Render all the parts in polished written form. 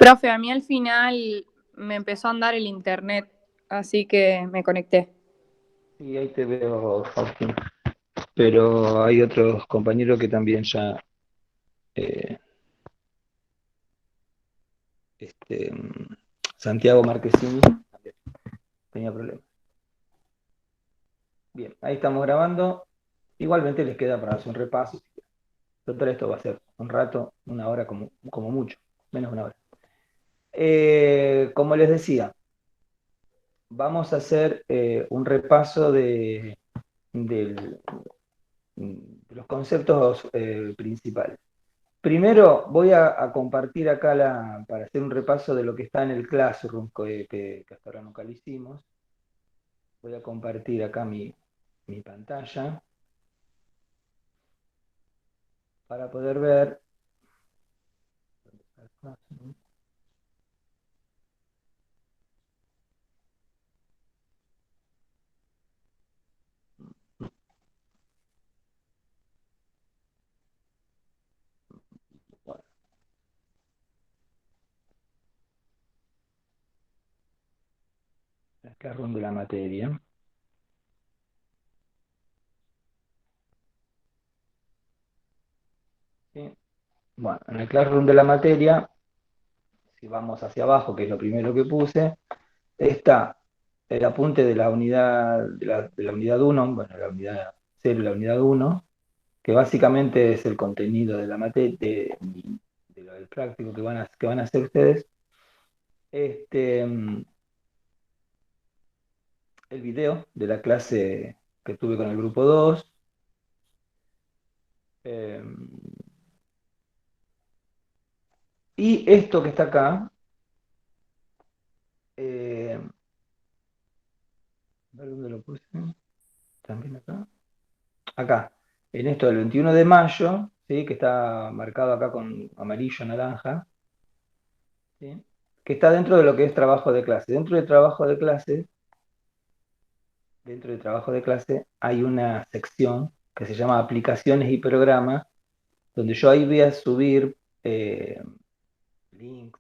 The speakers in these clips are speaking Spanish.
Profe, a mí al final me empezó a andar el internet, así que me conecté. Sí, ahí te veo, Joaquín. Pero hay otros compañeros que también ya eh, Santiago Marquesini también tenía problemas. Bien, ahí estamos grabando. Igualmente les queda para hacer un repaso. Total, esto va a ser un rato, una hora como mucho, menos una hora. Como les decía, vamos a hacer un repaso del- de los conceptos principales. Primero voy a compartir acá para hacer un repaso de lo que está en el Classroom que hasta ahora nunca lo hicimos. Voy a compartir acá mi pantalla para poder ver. Bueno, el Classroom de la materia. ¿Sí? Bueno, en el Classroom de la materia, si vamos hacia abajo, que es lo primero que puse, está el apunte de la unidad, de la unidad 1, bueno, la unidad 0 y la unidad 1, que básicamente es el contenido de la materia, del práctico que van a hacer ustedes. Este, el video de la clase que tuve con el grupo 2. eh, y esto que está acá, a ver dónde lo puse, también acá. Acá, en esto del 21 de mayo, ¿sí? Que está marcado acá con amarillo, naranja, ¿sí? Que está dentro de lo que es trabajo de clase. Dentro de trabajo de clase hay una sección que se llama aplicaciones y programas, donde yo ahí voy a subir links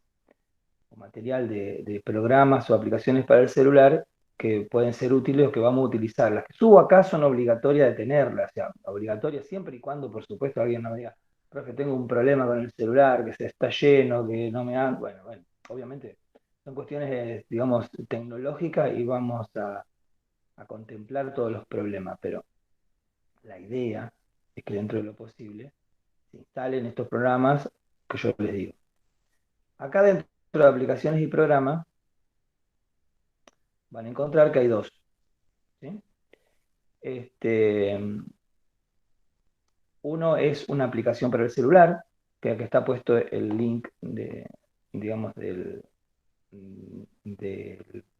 o material de programas o aplicaciones para el celular que pueden ser útiles o que vamos a utilizar. Las que subo acá son obligatorias de tenerlas, o sea, obligatorias siempre y cuando, por supuesto, alguien no me diga, profe, tengo un problema con el celular, que se está lleno, que no me han... Bueno, obviamente son cuestiones, digamos, tecnológicas y vamos a contemplar todos los problemas, pero la idea es que dentro de lo posible se instalen estos programas que yo les digo. Acá dentro de aplicaciones y programas van a encontrar que hay dos. ¿Sí? Este, uno es una aplicación para el celular, que aquí está puesto el link digamos, del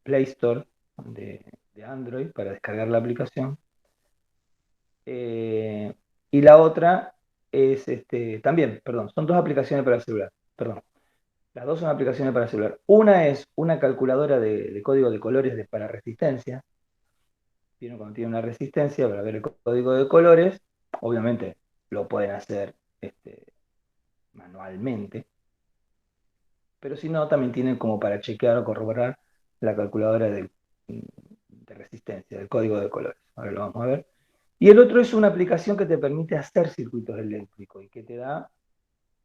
Play Store de Android para descargar la aplicación. Eh, y la otra es también, perdón, son dos aplicaciones para el celular. Perdón. Las dos son aplicaciones para el celular. Una es una calculadora de código de colores para resistencia. Cuando tiene una resistencia para ver el código de colores, obviamente lo pueden hacer manualmente, pero si no, también tienen como para chequear o corroborar la calculadora de resistencia, del código de colores. Ahora lo vamos a ver. Y el otro es una aplicación que te permite hacer circuitos eléctricos y que te da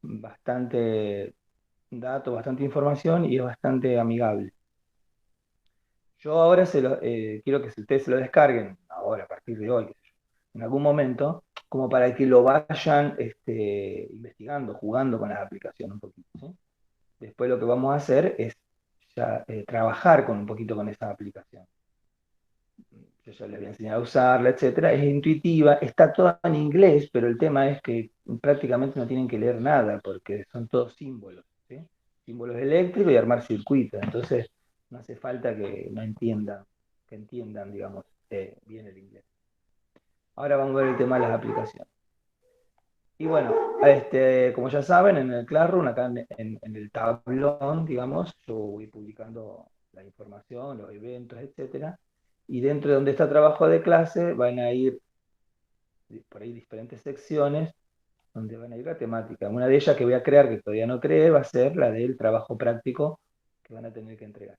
bastante datos, bastante información y es bastante amigable. Yo ahora quiero que ustedes se lo descarguen, ahora, a partir de hoy, qué sé yo, en algún momento, como para que lo vayan investigando, jugando con las aplicaciones un poquito. ¿Sí? Después lo que vamos a hacer es ya, trabajar con un poquito con esa aplicación. Yo ya les voy a enseñar a usarla, etcétera. Es intuitiva, está toda en inglés, pero el tema es que prácticamente no tienen que leer nada, porque son todos símbolos, ¿sí? Símbolos eléctricos y armar circuitos. Entonces, no hace falta que entiendan, digamos, bien el inglés. Ahora vamos a ver el tema de las aplicaciones. Y bueno, como ya saben, en el Classroom, acá en el tablón, digamos, yo voy publicando la información, los eventos, etcétera. Y dentro de donde está trabajo de clase van a ir por ahí diferentes secciones donde van a ir la temática. Una de ellas que voy a crear, que todavía no creé, va a ser la del trabajo práctico que van a tener que entregar.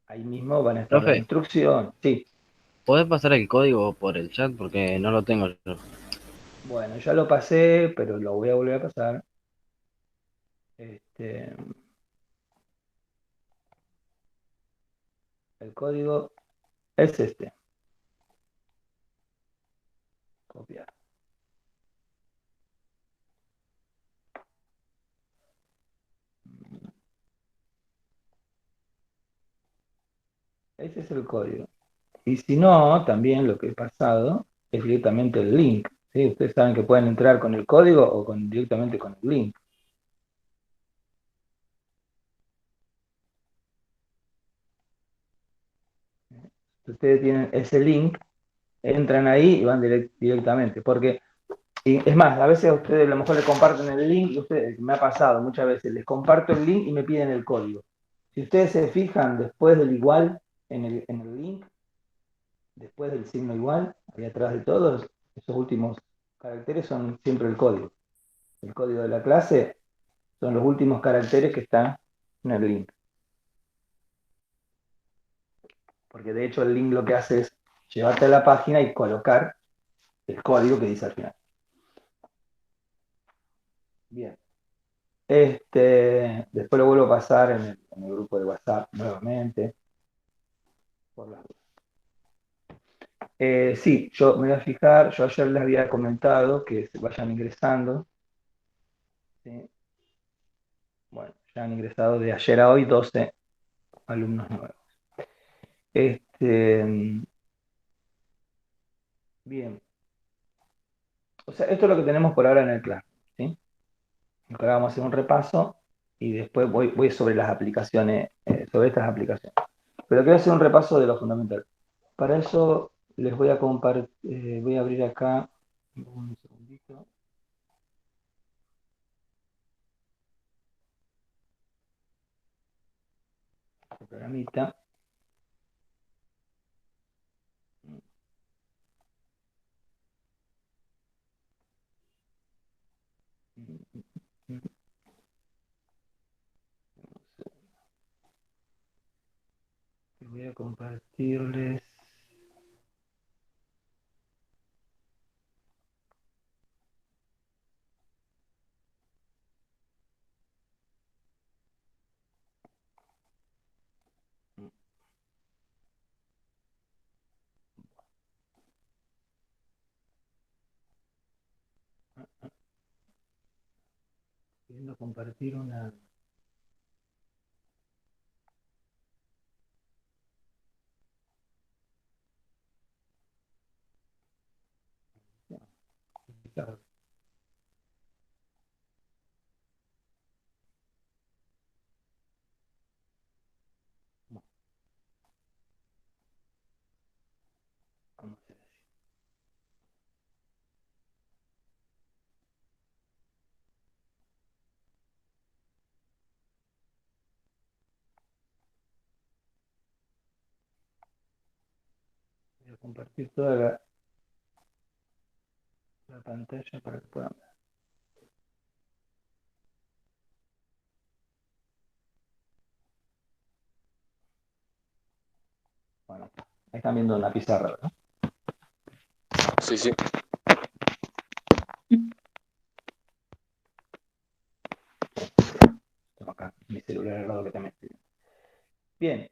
Ahí mismo van a estar las Profe, instrucciones. Sí, ¿podés pasar el código por el chat? Porque no lo tengo yo. bueno, ya lo pasé, pero lo voy a volver a pasar. Este, el código es este. Copiar. Ese es el código. Y si no, también lo que he pasado es directamente el link. ¿Sí? Ustedes saben que pueden entrar con el código o directamente con el link. Si ustedes tienen ese link, entran ahí y van directamente. Porque, y es más, a veces a ustedes a lo mejor les comparten el link y ustedes, me ha pasado muchas veces, les comparto el link y me piden el código. Si ustedes se fijan después del igual en el link, después del signo igual, ahí atrás de todos, esos últimos caracteres son siempre el código. El código de la clase son los últimos caracteres que están en el link. Porque de hecho el link lo que hace es llevarte a la página y colocar el código que dice al final. Bien. Después lo vuelvo a pasar en el grupo de WhatsApp nuevamente. Por las dudas. Sí, yo me voy a fijar, yo ayer les había comentado que se vayan ingresando. ¿Sí? Bueno, ya han ingresado de ayer a hoy 12 alumnos nuevos. Bien. O sea, esto es lo que tenemos por ahora en el class. ¿Sí? Ahora vamos a hacer un repaso y después voy sobre las aplicaciones, sobre estas aplicaciones. Pero quiero hacer un repaso de lo fundamental. Para eso les voy a compartir, voy a abrir acá un segundito, el programita. Voy a compartirles. Queriendo compartir una. Claro, vamos a hacer así. Voy a compartir toda la pantalla para que puedan ver. Bueno, ahí están viendo una pizarra, ¿verdad? Sí, sí. Tengo acá mi celular al lado que también estoy viendo. Bien,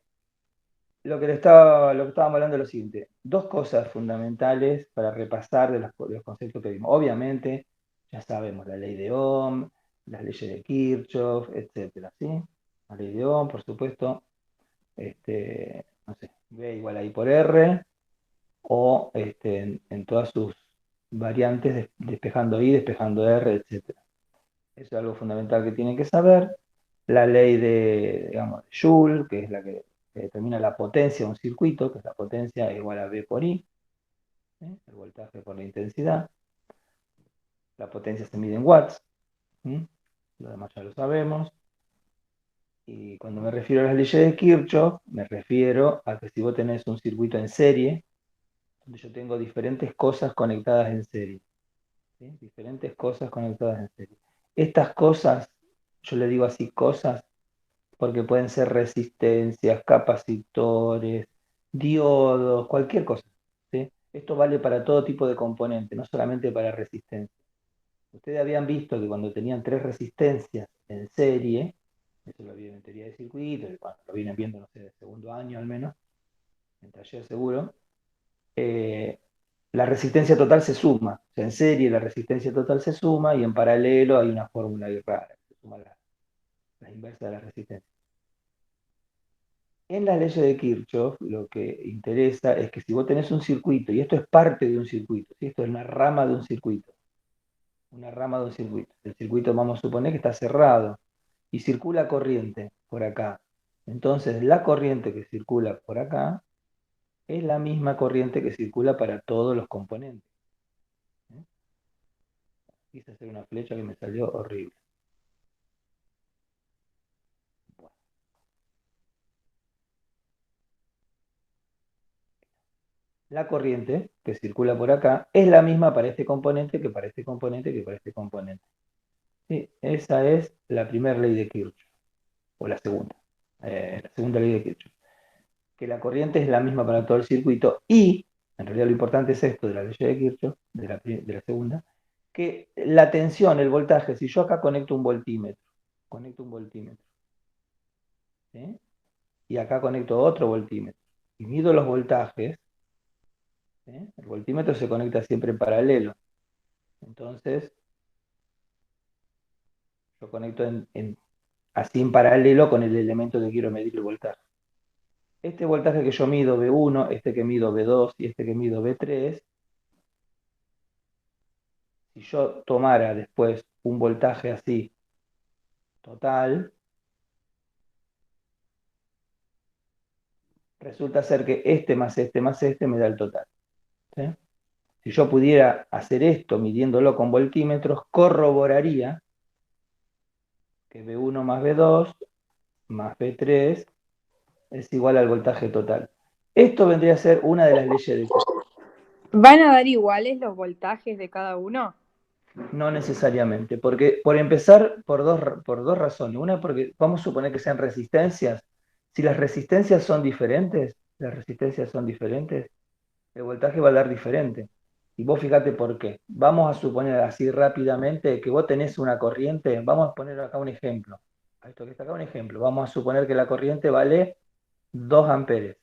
lo que estábamos hablando es lo siguiente. Dos cosas fundamentales para repasar de los conceptos que vimos. Obviamente, ya sabemos la ley de Ohm, las leyes de Kirchhoff, etcétera, ¿sí? La ley de Ohm, por supuesto, no sé, V igual a I por R, o en todas sus variantes, despejando I, despejando R, etcétera. Eso es algo fundamental que tienen que saber. La ley digamos, de Joule, que es la que determina la potencia de un circuito, que es la potencia igual a V por I, ¿sí? El voltaje por la intensidad. La potencia se mide en watts, ¿sí? Lo demás ya lo sabemos. Y cuando me refiero a las leyes de Kirchhoff, me refiero a que si vos tenés un circuito en serie, donde yo tengo diferentes cosas conectadas en serie, ¿sí? Diferentes cosas conectadas en serie. Estas cosas, yo le digo así cosas, porque pueden ser resistencias, capacitores, diodos, cualquier cosa, ¿sí? Esto vale para todo tipo de componente, no solamente para resistencia. Ustedes habían visto que cuando tenían 3 resistencias en serie, eso lo vieron en teoría de circuitos, bueno, lo vienen viendo, no sé, de segundo año al menos, en taller seguro, la resistencia total se suma. O sea, en serie la resistencia total se suma y en paralelo hay una fórmula ahí rara, se suma la inversa de la resistencia. En las leyes de Kirchhoff lo que interesa es que si vos tenés un circuito, y esto es parte de un circuito, ¿sí? Esto es una rama de un circuito, el circuito vamos a suponer que está cerrado y circula corriente por acá. Entonces la corriente que circula por acá es la misma corriente que circula para todos los componentes. Quise hacer una flecha que me salió horrible. Bueno. La corriente que circula por acá es la misma para este componente que para este componente que para este componente. Sí, esa es la primera ley de Kirchhoff, o la segunda ley de Kirchhoff, que la corriente es la misma para todo el circuito y, en realidad lo importante es esto de la ley de Kirchhoff, de la segunda, que la tensión, el voltaje, si yo acá conecto un voltímetro, ¿sí? Y acá conecto otro voltímetro, y mido los voltajes, ¿sí? El voltímetro se conecta siempre en paralelo, entonces yo conecto así en paralelo con el elemento que quiero medir el voltaje. Este voltaje que yo mido V1, este que mido V2 y este que mido V3, si yo tomara después un voltaje así total, resulta ser que este más este me da el total, ¿sí? Si yo pudiera hacer esto midiéndolo con voltímetros, corroboraría que V1 más V2 más V3 es igual al voltaje total. Esto vendría a ser una de las leyes de Kirchhoff. ¿Van a dar iguales los voltajes de cada uno? No necesariamente, porque por empezar, por dos razones. Una, porque vamos a suponer que sean resistencias. Si las resistencias son diferentes, el voltaje va a dar diferente. Y vos fíjate por qué. Vamos a suponer así rápidamente que vos tenés una corriente, vamos a poner acá un ejemplo. A esto que está acá un ejemplo. Vamos a suponer que la corriente vale 2 amperes.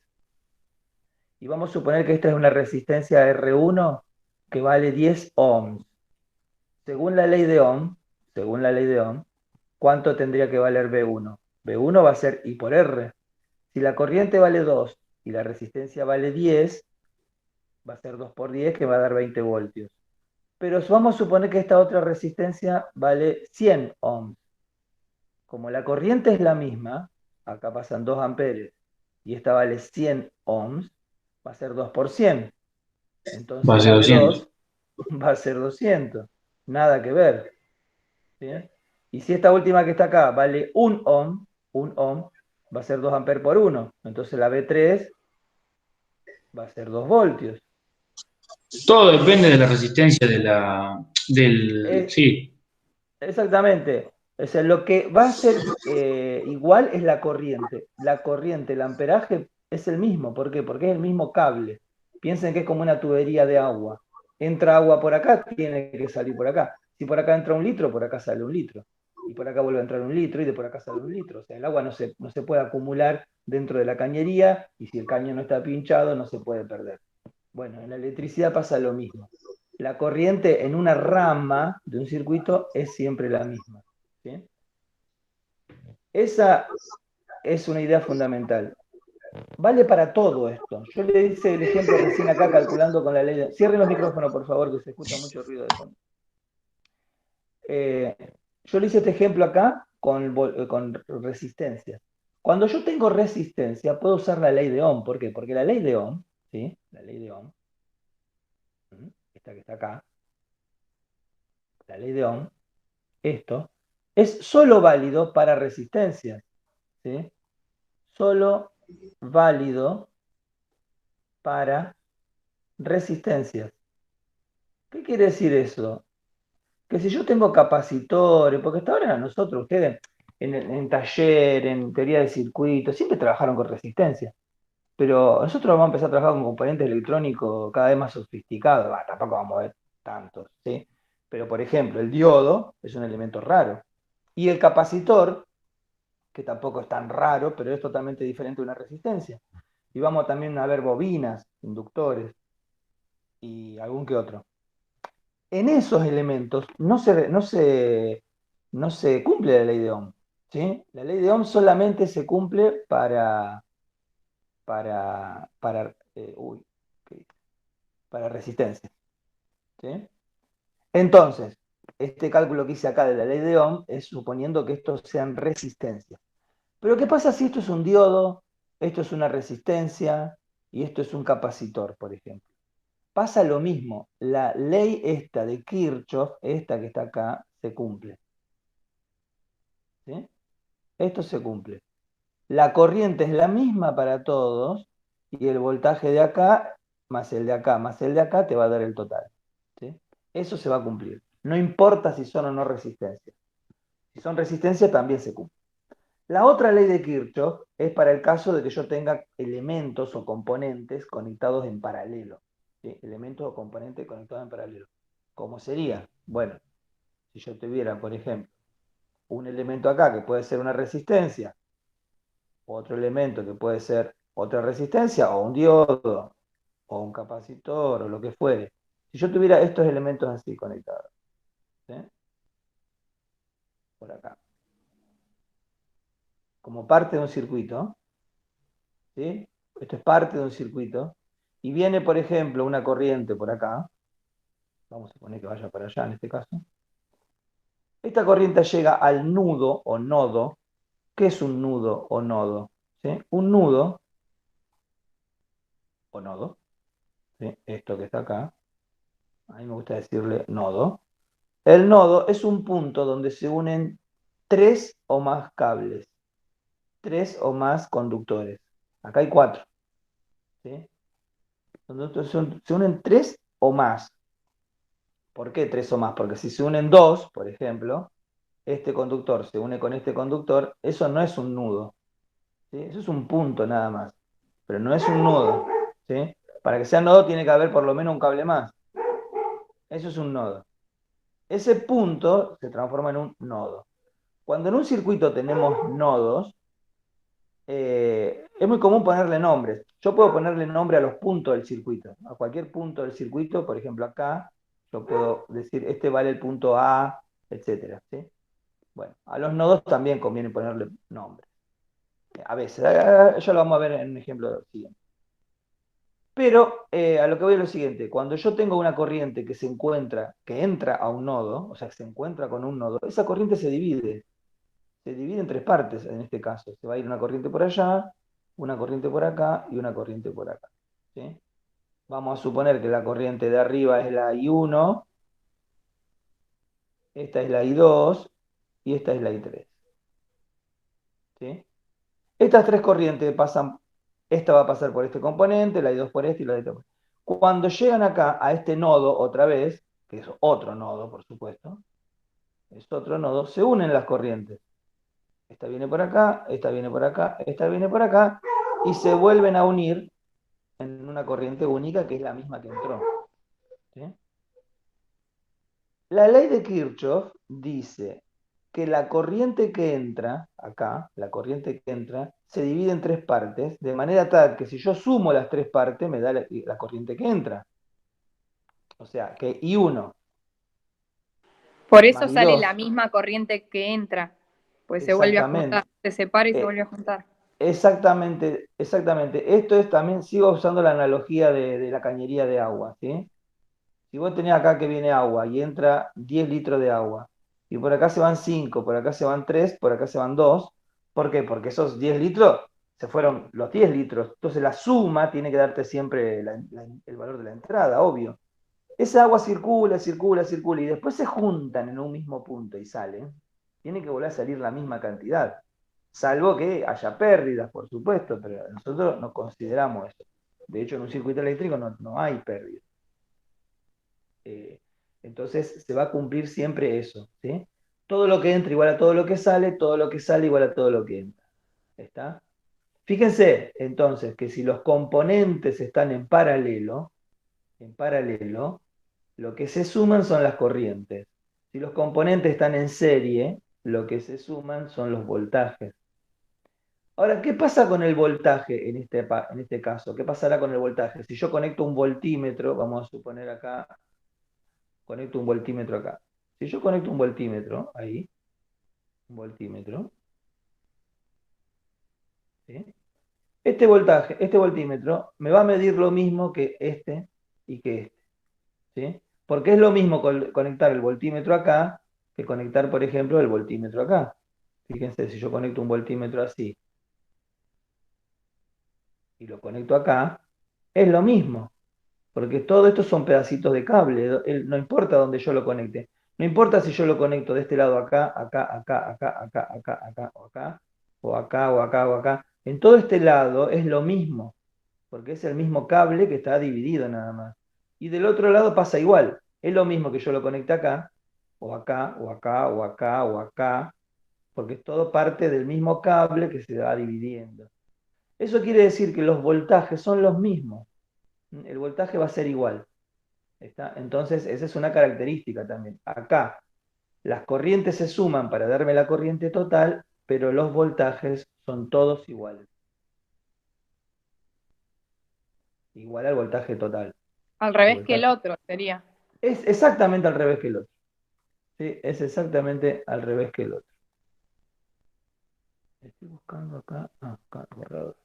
Y vamos a suponer que esta es una resistencia R1 que vale 10 ohms. Según la ley de Ohm, ¿cuánto tendría que valer V1? V1 va a ser I por R. Si la corriente vale 2 y la resistencia vale 10, va a ser 2 por 10 que va a dar 20 voltios. Pero vamos a suponer que esta otra resistencia vale 100 ohms. Como la corriente es la misma, acá pasan 2 amperes y esta vale 100 ohms, va a ser 2 por 100. Va a Entonces ser la 200. V2 va a ser 200. Nada que ver. ¿Sí? Y si esta última que está acá vale 1 ohm, va a ser 2 amperes por 1. Entonces la V3 va a ser 2 voltios. Todo depende de la resistencia Es, sí. exactamente. O sea, lo que va a ser igual es la corriente. La corriente, el amperaje es el mismo. ¿Por qué? Porque es el mismo cable. Piensen que es como una tubería de agua. Entra agua por acá, tiene que salir por acá. Si por acá entra 1 litro, por acá sale 1 litro. Y por acá vuelve a entrar 1 litro y de por acá sale 1 litro. O sea, el agua no se puede acumular dentro de la cañería y si el caño no está pinchado no se puede perder. Bueno, en la electricidad pasa lo mismo. La corriente en una rama de un circuito es siempre la misma, ¿sí? Esa es una idea fundamental. Vale para todo esto. Yo le hice el ejemplo recién acá calculando con la ley de... Cierren los micrófonos, por favor, que se escucha mucho ruido de fondo. Yo le hice este ejemplo acá con resistencia. Cuando yo tengo resistencia, puedo usar la ley de Ohm. ¿Por qué? Porque la ley de Ohm, ¿sí? La ley de Ohm, esta que está acá, la ley de Ohm, esto, es solo válido para resistencias, ¿sí? Solo válido para resistencias. ¿Qué quiere decir eso? que si yo tengo capacitores, porque hasta ahora nosotros, ustedes, en taller, en teoría de circuito, siempre trabajaron con resistencia. Pero nosotros vamos a empezar a trabajar con componentes electrónicos cada vez más sofisticados. Bah, tampoco vamos a ver tantos, ¿sí? Pero, por ejemplo, el diodo es un elemento raro. Y el capacitor, que tampoco es tan raro, pero es totalmente diferente de una resistencia. Y vamos también a ver bobinas, inductores y algún que otro. En esos elementos no se cumple la ley de Ohm, ¿sí? La ley de Ohm solamente se cumple uy, para resistencia, ¿sí? Entonces, este cálculo que hice acá de la ley de Ohm es suponiendo que estos sean resistencias. Pero ¿qué pasa si esto es un diodo, esto es una resistencia y esto es un capacitor, por ejemplo? Pasa lo mismo. La ley esta de Kirchhoff, esta que está acá, se cumple, ¿sí? Esto se cumple. La corriente es la misma para todos y el voltaje de acá más el de acá más el de acá te va a dar el total, ¿sí? Eso se va a cumplir. No importa si son o no resistencias. Si son resistencias también se cumple. La otra ley de Kirchhoff es para el caso de que yo tenga elementos o componentes conectados en paralelo, ¿sí? Elementos o componentes conectados en paralelo. ¿Cómo sería? Bueno, si yo tuviera, por ejemplo, un elemento acá que puede ser una resistencia, otro elemento que puede ser otra resistencia, o un diodo, o un capacitor, o lo que fuere. Si yo tuviera estos elementos así conectados, ¿sí? Por acá, como parte de un circuito, ¿sí? Esto es parte de un circuito, y viene, por ejemplo, una corriente por acá, vamos a poner que vaya para allá en este caso. Esta corriente llega al nudo o nodo. ¿Qué es un nudo o nodo? ¿Sí? Un nudo o nodo, ¿sí? Esto que está acá, a mí me gusta decirle nodo. El nodo es un punto donde se unen tres o más cables, tres o más conductores. Acá hay cuatro, ¿sí? Donde se unen tres o más. ¿Por qué tres o más? Porque si se unen dos, por ejemplo, este conductor se une con este conductor, eso no es un nudo, ¿sí? Eso es un punto nada más, pero no es un nudo, ¿sí? Para que sea nodo tiene que haber por lo menos un cable más. Eso es un nodo. Ese punto se transforma en un nodo. Cuando en un circuito tenemos nodos, es muy común ponerle nombres. Yo puedo ponerle nombre a los puntos del circuito. A cualquier punto del circuito, por ejemplo acá, yo puedo decir, este vale el punto A, etcétera, ¿sí? Bueno, a los nodos también conviene ponerle nombre. A veces, ya lo vamos a ver en un ejemplo siguiente. Pero a lo que voy es lo siguiente, cuando yo tengo una corriente que entra a un nodo, o sea, que se encuentra con un nodo, esa corriente se divide en tres partes en este caso. Se va a ir una corriente por allá, una corriente por acá y una corriente por acá, ¿sí? Vamos a suponer que la corriente de arriba es la I1, esta es la I2 y esta es la I3, ¿sí? Estas tres corrientes pasan, esta va a pasar por este componente, la I2 por este y la I3 por este. Cuando llegan acá a este nodo otra vez, que es otro nodo, por supuesto, es otro nodo, se unen las corrientes. Esta viene por acá, esta viene por acá, esta viene por acá, y se vuelven a unir en una corriente única que es la misma que entró, ¿sí? La ley de Kirchhoff dice que la corriente que entra, acá, la corriente que entra, se divide en tres partes, de manera tal que si yo sumo las tres partes, me da la corriente que entra. O sea, que I1 Por eso más sale la I2, misma corriente que entra, pues se vuelve a juntar, exactamente, se separa y se vuelve eh, a juntar. exactamente, exactamente. Esto es también, sigo usando la analogía de la cañería de agua, ¿sí? Si vos tenés acá que viene agua y entra 10 litros de agua, y por acá se van 5, por acá se van 3, por acá se van 2, ¿por qué? Porque esos 10 litros se fueron los 10 litros. Entonces la suma tiene que darte siempre el valor de la entrada, obvio. Esa agua circula, circula, circula, y después se juntan en un mismo punto y salen. Tiene que volver a salir la misma cantidad. Salvo que haya pérdidas, por supuesto, pero nosotros no consideramos eso. De hecho, en un circuito eléctrico no hay pérdidas. Entonces se va a cumplir siempre eso, ¿sí? Todo lo que entra igual a todo lo que sale, todo lo que sale igual a todo lo que entra. ¿Está? Fíjense entonces que si los componentes están en paralelo, lo que se suman son las corrientes. Si los componentes están en serie, lo que se suman son los voltajes. Ahora, ¿qué pasa con el voltaje en este caso? ¿Qué pasará con el voltaje? Si yo conecto un voltímetro, vamos a suponer acá, conecto un voltímetro acá. Si yo conecto un voltímetro, ahí, un voltímetro, ¿sí? Este voltaje, este voltímetro, me va a medir lo mismo que este y que este, ¿sí? Porque es lo mismo conectar el voltímetro acá que conectar, por ejemplo, el voltímetro acá. Fíjense, si yo conecto un voltímetro así y lo conecto acá, es lo mismo, porque todo esto son pedacitos de cable, no importa dónde yo lo conecte. No importa si yo lo conecto de este lado acá, acá, acá, acá, acá, acá, acá, o acá, o acá, o acá, o acá. En todo este lado es lo mismo, porque es el mismo cable que está dividido nada más. Y del otro lado pasa igual. Es lo mismo que yo lo conecte acá, o acá, o acá, o acá, o acá, porque es todo parte del mismo cable que se va dividiendo. Eso quiere decir que los voltajes son los mismos. El voltaje va a ser igual. ¿Está? Entonces, esa es una característica también. Acá, las corrientes se suman para darme la corriente total, pero los voltajes son todos iguales. Igual al voltaje total. Al revés que el otro sería. Es exactamente al revés que el otro. ¿Sí? Es exactamente al revés que el otro. Estoy buscando acá. Acá, borrador.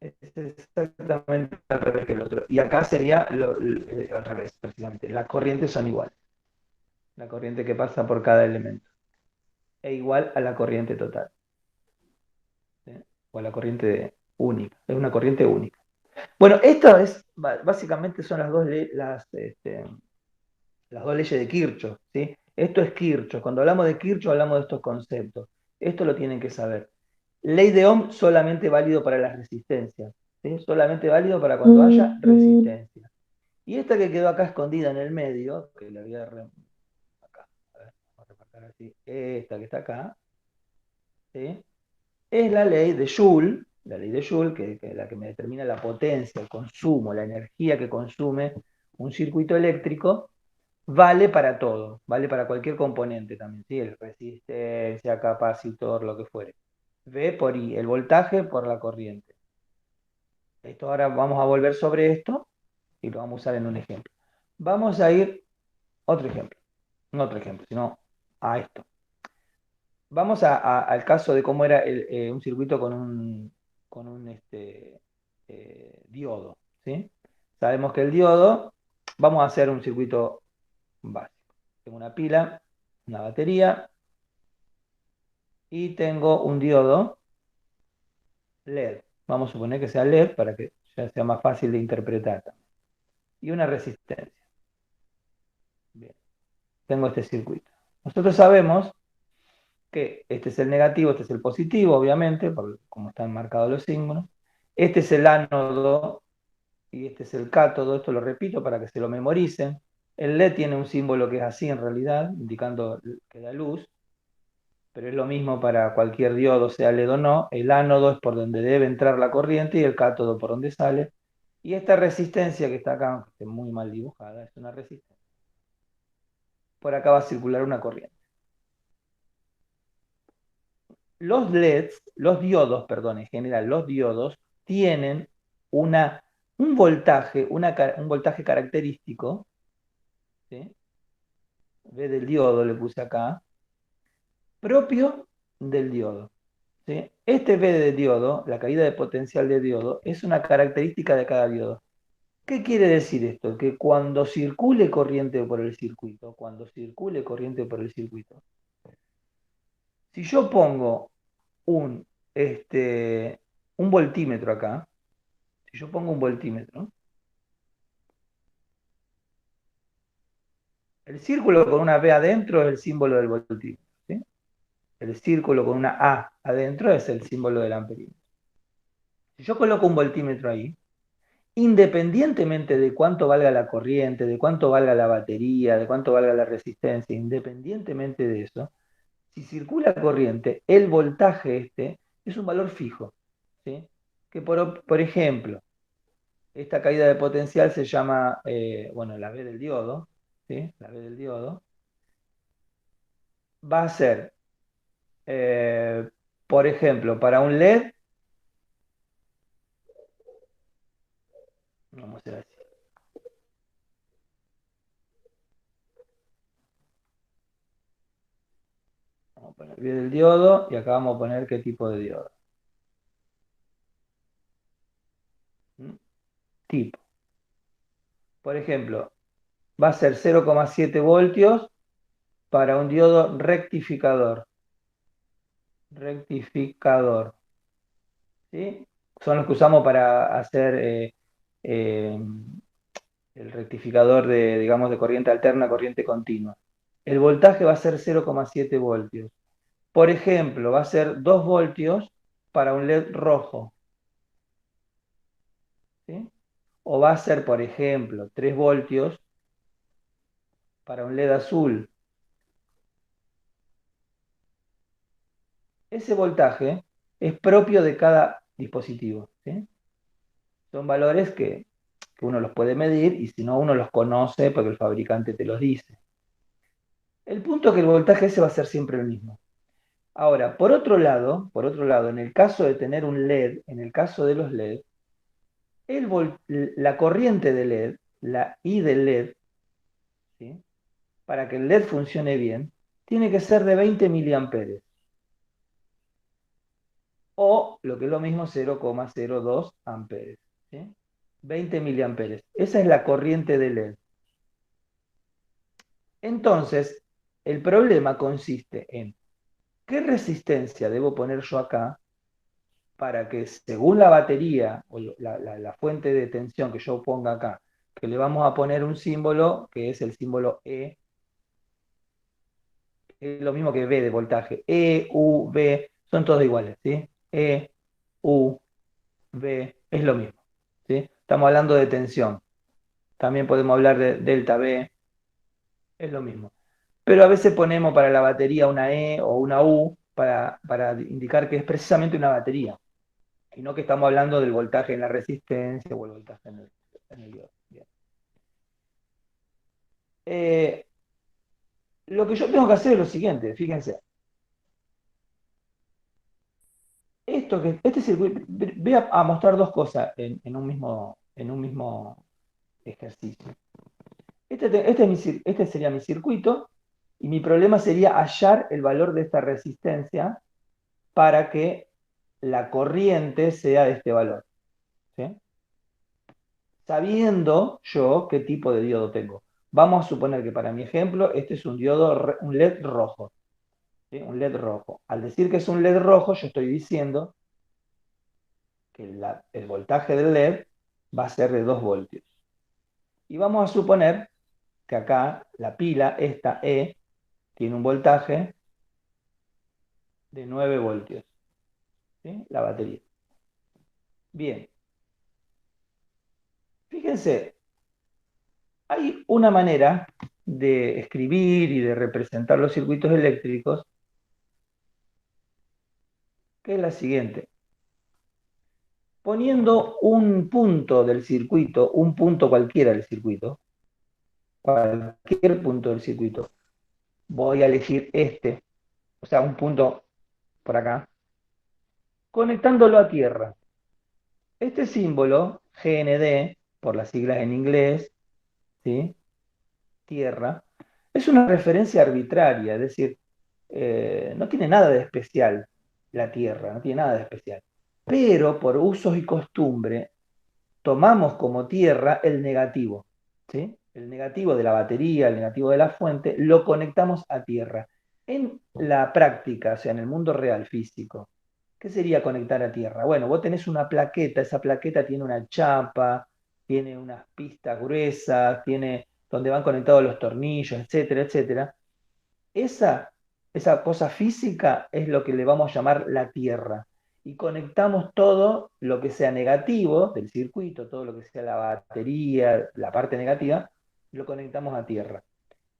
Es exactamente al revés que el otro. Y acá sería al revés, precisamente. Las corrientes son iguales. La corriente que pasa por cada elemento. Es igual a la corriente total. ¿Sí? O a la corriente única. Es una corriente única. Bueno, esto es, básicamente son las dos leyes de Kirchhoff, ¿sí? Esto es Kirchhoff. Cuando hablamos de Kirchhoff hablamos de estos conceptos. Esto lo tienen que saber. Ley de Ohm solamente válido para las resistencias, ¿sí? Solamente válido para cuando haya resistencia. Y esta que quedó acá escondida en el medio, que la voy a acá, a ver, vamos a repartir así, esta que está acá, ¿sí? Es la ley de Joule, que es la que me determina la potencia, el consumo, la energía que consume un circuito eléctrico. Vale para todo, vale para cualquier componente también, ¿sí? Resistencia, capacitor, lo que fuere. V por I, el voltaje por la corriente. Esto ahora vamos a volver sobre esto y lo vamos a usar en un ejemplo. Vamos a ir, otro ejemplo, no otro ejemplo, sino a esto. Vamos al caso de cómo era un circuito con un diodo, ¿sí? Sabemos que el diodo, vamos a hacer un circuito básico. Tengo una pila, una batería y tengo un diodo LED. Vamos a suponer que sea LED para que ya sea más fácil de interpretar. Y una resistencia. Bien, tengo este circuito. Nosotros sabemos que este es el negativo, este es el positivo, obviamente, por como están marcados los símbolos. Este es el ánodo y este es el cátodo. Esto lo repito para que se lo memoricen. El LED tiene un símbolo que es así en realidad, indicando que da luz. Pero es lo mismo para cualquier diodo, sea LED o no. El ánodo es por donde debe entrar la corriente y el cátodo por donde sale. Y esta resistencia que está acá, aunque esté muy mal dibujada, es una resistencia. Por acá va a circular una corriente. Los LEDs, los diodos, perdón, en general, los diodos tienen un voltaje, un voltaje característico, ¿sí? V del diodo le puse acá, propio del diodo. ¿Sí? Este V de diodo, la caída de potencial de diodo, es una característica de cada diodo. ¿Qué quiere decir esto? Que cuando circule corriente por el circuito, si yo pongo un, un voltímetro acá, si yo pongo un voltímetro, el círculo con una V adentro es el símbolo del voltímetro, ¿sí? El círculo con una A adentro es el símbolo del amperímetro. Si yo coloco un voltímetro ahí, independientemente de cuánto valga la corriente, de cuánto valga la batería, de cuánto valga la resistencia, independientemente de eso, si circula corriente, el voltaje este es un valor fijo, ¿sí? Que por ejemplo, esta caída de potencial se llama, bueno, la V del diodo, ¿sí? La V del diodo va a ser, eh, por ejemplo, para un LED, vamos a hacer así. Vamos a poner V del diodo y acá vamos a poner qué tipo de diodo. ¿Mm? Tipo. Por ejemplo, va a ser 0,7 voltios para un diodo rectificador. Rectificador. ¿Sí? Son los que usamos para hacer eh, el rectificador de, digamos, de corriente alterna a corriente continua. El voltaje va a ser 0,7 voltios. Por ejemplo, va a ser 2 voltios para un LED rojo. ¿Sí? O va a ser, por ejemplo, 3 voltios para un LED azul. Ese voltaje es propio de cada dispositivo, ¿sí? Son valores que uno los puede medir y si no uno los conoce porque el fabricante te los dice. El punto es que el voltaje ese va a ser siempre el mismo. Ahora, por otro lado, en el caso de tener un LED, en el caso de los LED, la corriente de LED, la I del LED, ¿sí? Para que el LED funcione bien, tiene que ser de 20 miliamperes. O, lo que es lo mismo, 0,02 amperes. ¿Sí? 20 miliamperes. Esa es la corriente de LED. Entonces, el problema consiste en qué resistencia debo poner yo acá para que según la batería o la fuente de tensión que yo ponga acá, que le vamos a poner un símbolo que es el símbolo E, es lo mismo que V de voltaje, E, U, V, son todos iguales, ¿sí? E, U, V, es lo mismo, ¿sí? Estamos hablando de tensión, también podemos hablar de delta V, es lo mismo. Pero a veces ponemos para la batería una E o una U para indicar que es precisamente una batería. Y no que estamos hablando del voltaje en la resistencia o el voltaje en el diodo. Bien. Lo que yo tengo que hacer es lo siguiente, fíjense. Este circuito, voy a mostrar dos cosas en un mismo ejercicio. Este sería mi circuito y mi problema sería hallar el valor de esta resistencia para que la corriente sea de este valor. ¿Sí? Sabiendo yo qué tipo de diodo tengo. Vamos a suponer que para mi ejemplo, este es un diodo, un LED rojo. ¿Sí? Un LED rojo. Al decir que es un LED rojo, yo estoy diciendo que el voltaje del LED va a ser de 2 voltios. Y vamos a suponer que acá la pila, esta E, tiene un voltaje de 9 voltios. ¿Sí? La batería. Bien. Fíjense, hay una manera de escribir y de representar los circuitos eléctricos que es la siguiente. Poniendo un punto del circuito, un punto cualquiera del circuito, cualquier punto del circuito, voy a elegir este, o sea, un punto por acá, conectándolo a tierra. Este símbolo, GND, por las siglas en inglés, ¿sí? Tierra, es una referencia arbitraria, es decir, no tiene nada de especial la Tierra, no tiene nada de especial. Pero por usos y costumbre, tomamos como tierra el negativo, ¿sí? El negativo de la batería, el negativo de la fuente, lo conectamos a tierra. En la práctica, o sea, en el mundo real físico, ¿qué sería conectar a tierra? Bueno, vos tenés una plaqueta, esa plaqueta tiene una chapa, tiene unas pistas gruesas, tiene donde van conectados los tornillos, etcétera, etcétera. Esa cosa física es lo que le vamos a llamar la tierra. y conectamos todo lo que sea negativo del circuito, todo lo que sea la batería, la parte negativa, lo conectamos a tierra.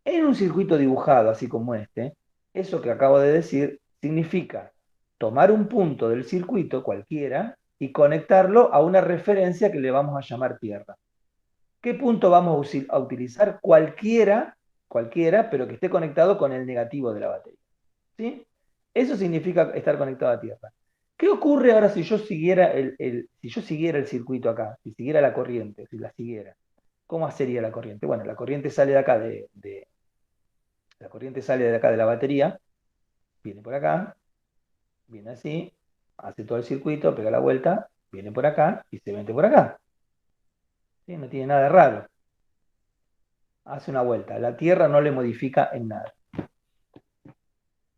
En un circuito dibujado, así como este, eso que acabo de decir significa tomar un punto del circuito, cualquiera, y conectarlo a una referencia que le vamos a llamar tierra. ¿Qué punto vamos a utilizar? Cualquiera, pero que esté conectado con el negativo de la batería. ¿Sí? Eso significa estar conectado a tierra. ¿Qué ocurre ahora si yo siguiera si yo siguiera el circuito acá, si siguiera la corriente, si la siguiera? ¿Cómo sería la corriente? Bueno, la corriente sale de acá la corriente sale de acá de la batería, viene por acá, viene así, hace todo el circuito, pega la vuelta, viene por acá y se mete por acá. ¿Sí? No tiene nada de raro. Hace una vuelta. La Tierra no le modifica en nada.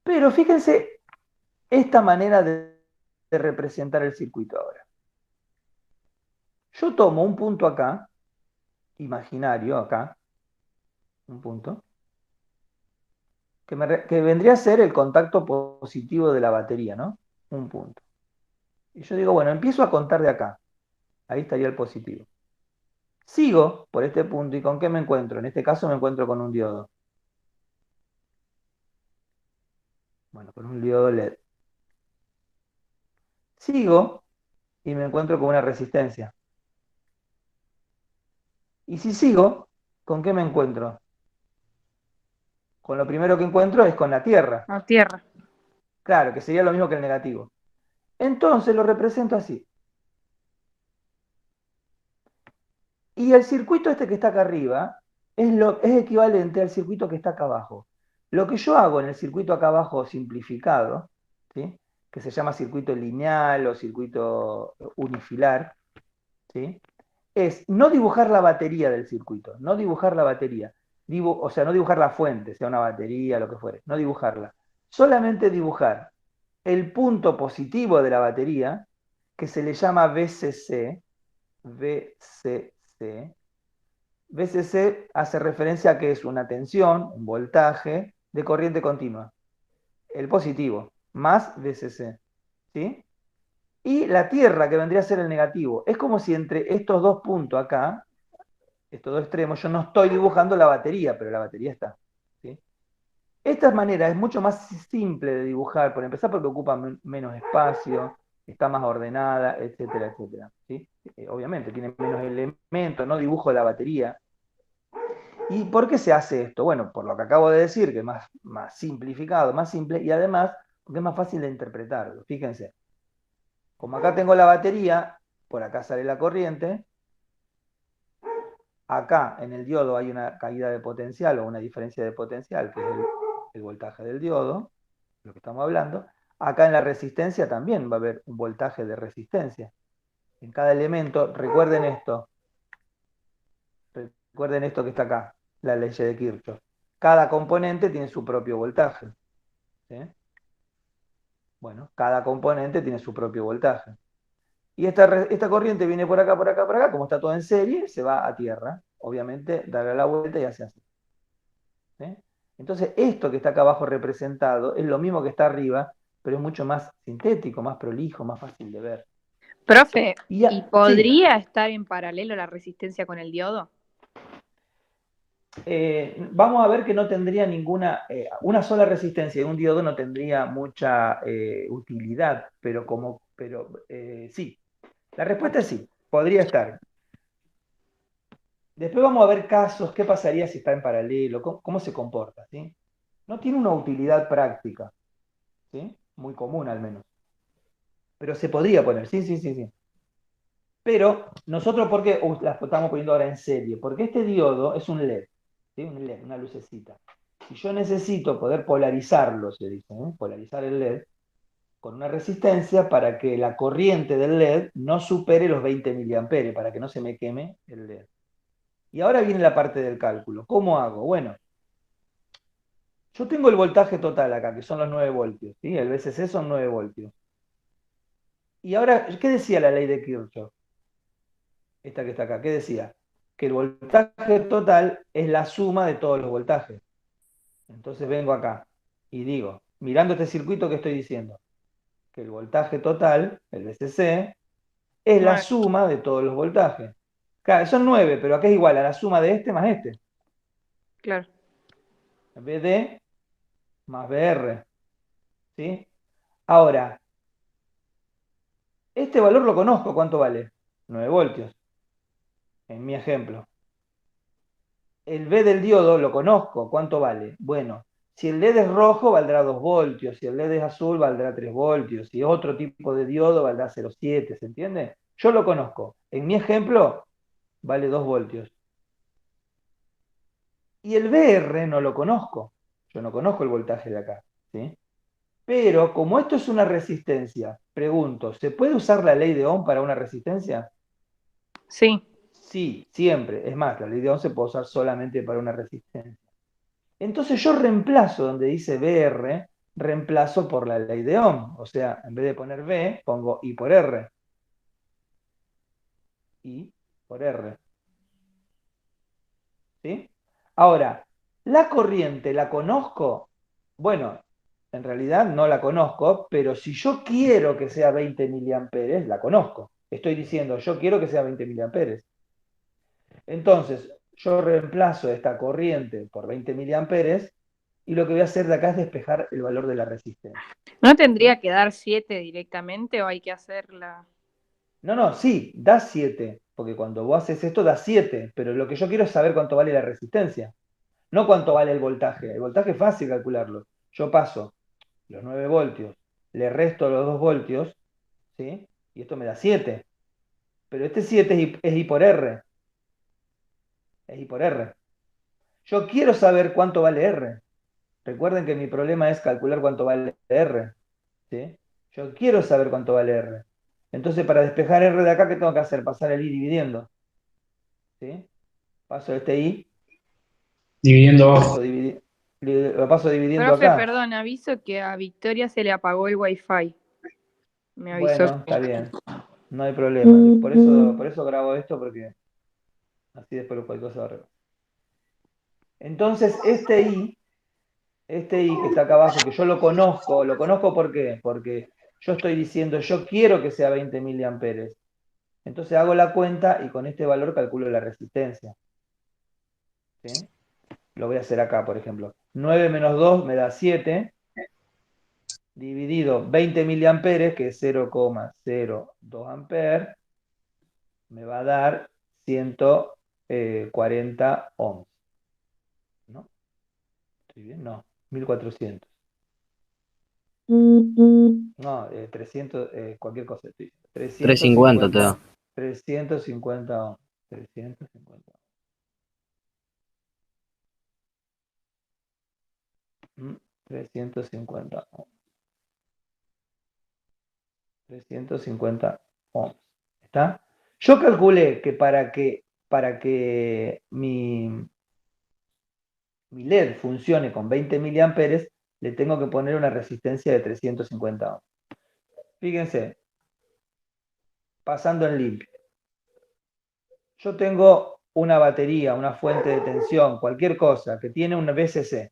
Pero fíjense esta manera de representar el circuito ahora. Yo tomo un punto acá, imaginario acá, un punto, que vendría a ser el contacto positivo de la batería, ¿no? Un punto. Y yo digo, bueno, empiezo a contar de acá. Ahí estaría el positivo. Sigo por este punto y ¿con qué me encuentro? En este caso me encuentro con un diodo. Bueno, con un diodo LED. Sigo y me encuentro con una resistencia. Y si sigo, ¿con qué me encuentro? Con lo primero que encuentro es con la Tierra. A tierra. Claro, que sería lo mismo que el negativo. Entonces lo represento así. Y el circuito este que está acá arriba es equivalente al circuito que está acá abajo. Lo que yo hago en el circuito acá abajo simplificado, ¿sí? Que se llama circuito lineal o circuito unifilar, ¿sí? Es no dibujar la batería del circuito, no dibujar la batería, o sea, no dibujar la fuente, sea una batería, lo que fuere, no dibujarla. Solamente dibujar el punto positivo de la batería, que se le llama VCC. VCC hace referencia a que es una tensión, un voltaje de corriente continua. El positivo, más VCC. ¿Sí? Y la Tierra, que vendría a ser el negativo. Es como si entre estos dos puntos acá, estos dos extremos, yo no estoy dibujando la batería, pero la batería está. ¿Sí? Esta manera es mucho más simple de dibujar, por empezar porque ocupa menos espacio, está más ordenada, etcétera, etcétera. ¿Sí? Obviamente tiene menos elementos, no dibujo la batería. ¿Y por qué se hace esto? Bueno, por lo que acabo de decir, que es más simplificado, más simple, y además porque es más fácil de interpretarlo. Fíjense, como acá tengo la batería, por acá sale la corriente, acá en el diodo hay una caída de potencial o una diferencia de potencial, que es el voltaje del diodo, lo que estamos hablando. Acá en la resistencia también va a haber un voltaje de resistencia. En cada elemento, recuerden esto que está acá, la ley de Kirchhoff. Cada componente tiene su propio voltaje. ¿Sí? Bueno, cada componente tiene su propio voltaje. Y esta corriente viene por acá, por acá, por acá, como está todo en serie, se va a tierra. Obviamente, darle la vuelta y hace así. ¿Sí? Entonces, esto que está acá abajo representado es lo mismo que está arriba, pero es mucho más sintético, más prolijo, más fácil de ver. Profe, ¿y sí, podría estar en paralelo la resistencia con el diodo? Vamos a ver que no tendría una sola resistencia de un diodo no tendría mucha utilidad, pero sí. La respuesta es sí, podría estar. Después vamos a ver casos, qué pasaría si está en paralelo, cómo se comporta, ¿sí? No tiene una utilidad práctica, ¿sí? Muy común al menos. Pero se podría poner, sí, sí, sí, sí. Pero nosotros, ¿por qué las estamos poniendo ahora en serie? Porque este diodo es un LED, ¿sí? Un LED, una lucecita. Si yo necesito poder polarizarlo, se dice, polarizar el LED, con una resistencia para que la corriente del LED no supere los 20 miliamperes, para que no se me queme el LED. Y ahora viene la parte del cálculo. ¿Cómo hago? Bueno, yo tengo el voltaje total acá, que son los 9 voltios, ¿sí? El VCC son 9 voltios. Y ahora, ¿qué decía la ley de Kirchhoff? Esta que está acá, ¿qué decía? Que el voltaje total es la suma de todos los voltajes. Entonces vengo acá y digo, mirando este circuito que estoy diciendo, que el voltaje total, el VCC, es la 9. suma de todos los voltajes. Claro, son 9, pero acá es igual a la suma de este más este. Claro. BD más BR. ¿Sí? Ahora, este valor lo conozco, ¿cuánto vale? 9 voltios, en mi ejemplo. El B del diodo lo conozco, ¿cuánto vale? Bueno, si el LED es rojo valdrá 2 voltios, si el LED es azul valdrá 3 voltios, si es otro tipo de diodo valdrá 0,7, ¿se entiende? Yo lo conozco. En mi ejemplo vale 2 voltios. Y el BR no lo conozco. Yo no conozco el voltaje de acá, ¿sí? Pero como esto es una resistencia, pregunto, ¿se puede usar la ley de Ohm para una resistencia? Sí. Sí, siempre. Es más, la ley de Ohm se puede usar solamente para una resistencia. Entonces yo reemplazo donde dice BR, reemplazo por la ley de Ohm. O sea, en vez de poner B, pongo I por R. I por R. ¿Sí? Ahora, ¿la corriente la conozco? Bueno, en realidad no la conozco, pero si yo quiero que sea 20 miliamperes, la conozco. Estoy diciendo, yo quiero que sea 20 miliamperes. Entonces, yo reemplazo esta corriente por 20 miliamperes y lo que voy a hacer de acá es despejar el valor de la resistencia. ¿No tendría que dar 7 directamente o hay que hacerla? No, no, sí, da 7, porque cuando vos haces esto da 7, pero lo que yo quiero es saber cuánto vale la resistencia, no cuánto vale el voltaje. El voltaje es fácil calcularlo. Yo paso los 9 voltios, le resto los 2 voltios, ¿sí? Y esto me da 7. Pero este 7 es I por R. Es I por R. Yo quiero saber cuánto vale R. Recuerden que mi problema es calcular cuánto vale R. ¿Sí? Yo quiero saber cuánto vale R. Entonces, para despejar R de acá, ¿qué tengo que hacer? Pasar el I dividiendo. ¿Sí? Paso este I, Dividiendo lo abajo. lo paso dividiendo Profe, acá. perdón, aviso que a Victoria se le apagó el wifi. Me avisó. Bueno, está bien. No hay problema. Por eso grabo esto, porque así después lo cualquier cosa arreglo. Entonces, este I que está acá abajo, que yo lo conozco ¿por qué? Porque yo estoy diciendo, yo quiero que sea 20 miliamperes. Entonces hago la cuenta y con este valor calculo la resistencia. ¿Sí? Lo voy a hacer acá, por ejemplo. 9 menos 2 me da 7, dividido 20 miliamperes, que es 0,02 amperes, me va a dar 140 ohms. ¿No? ¿Estoy bien? No, 1400. No, 300, cualquier cosa. 350 te 350, da. 350 ohms. 350 ohms. 350 ohms. 350 ohms. ¿Está? Yo calculé que para que mi LED funcione con 20 miliamperes, le tengo que poner una resistencia de 350 ohms. Fíjense, pasando en limpio. Yo tengo una batería, una fuente de tensión, cualquier cosa que tiene un VCC.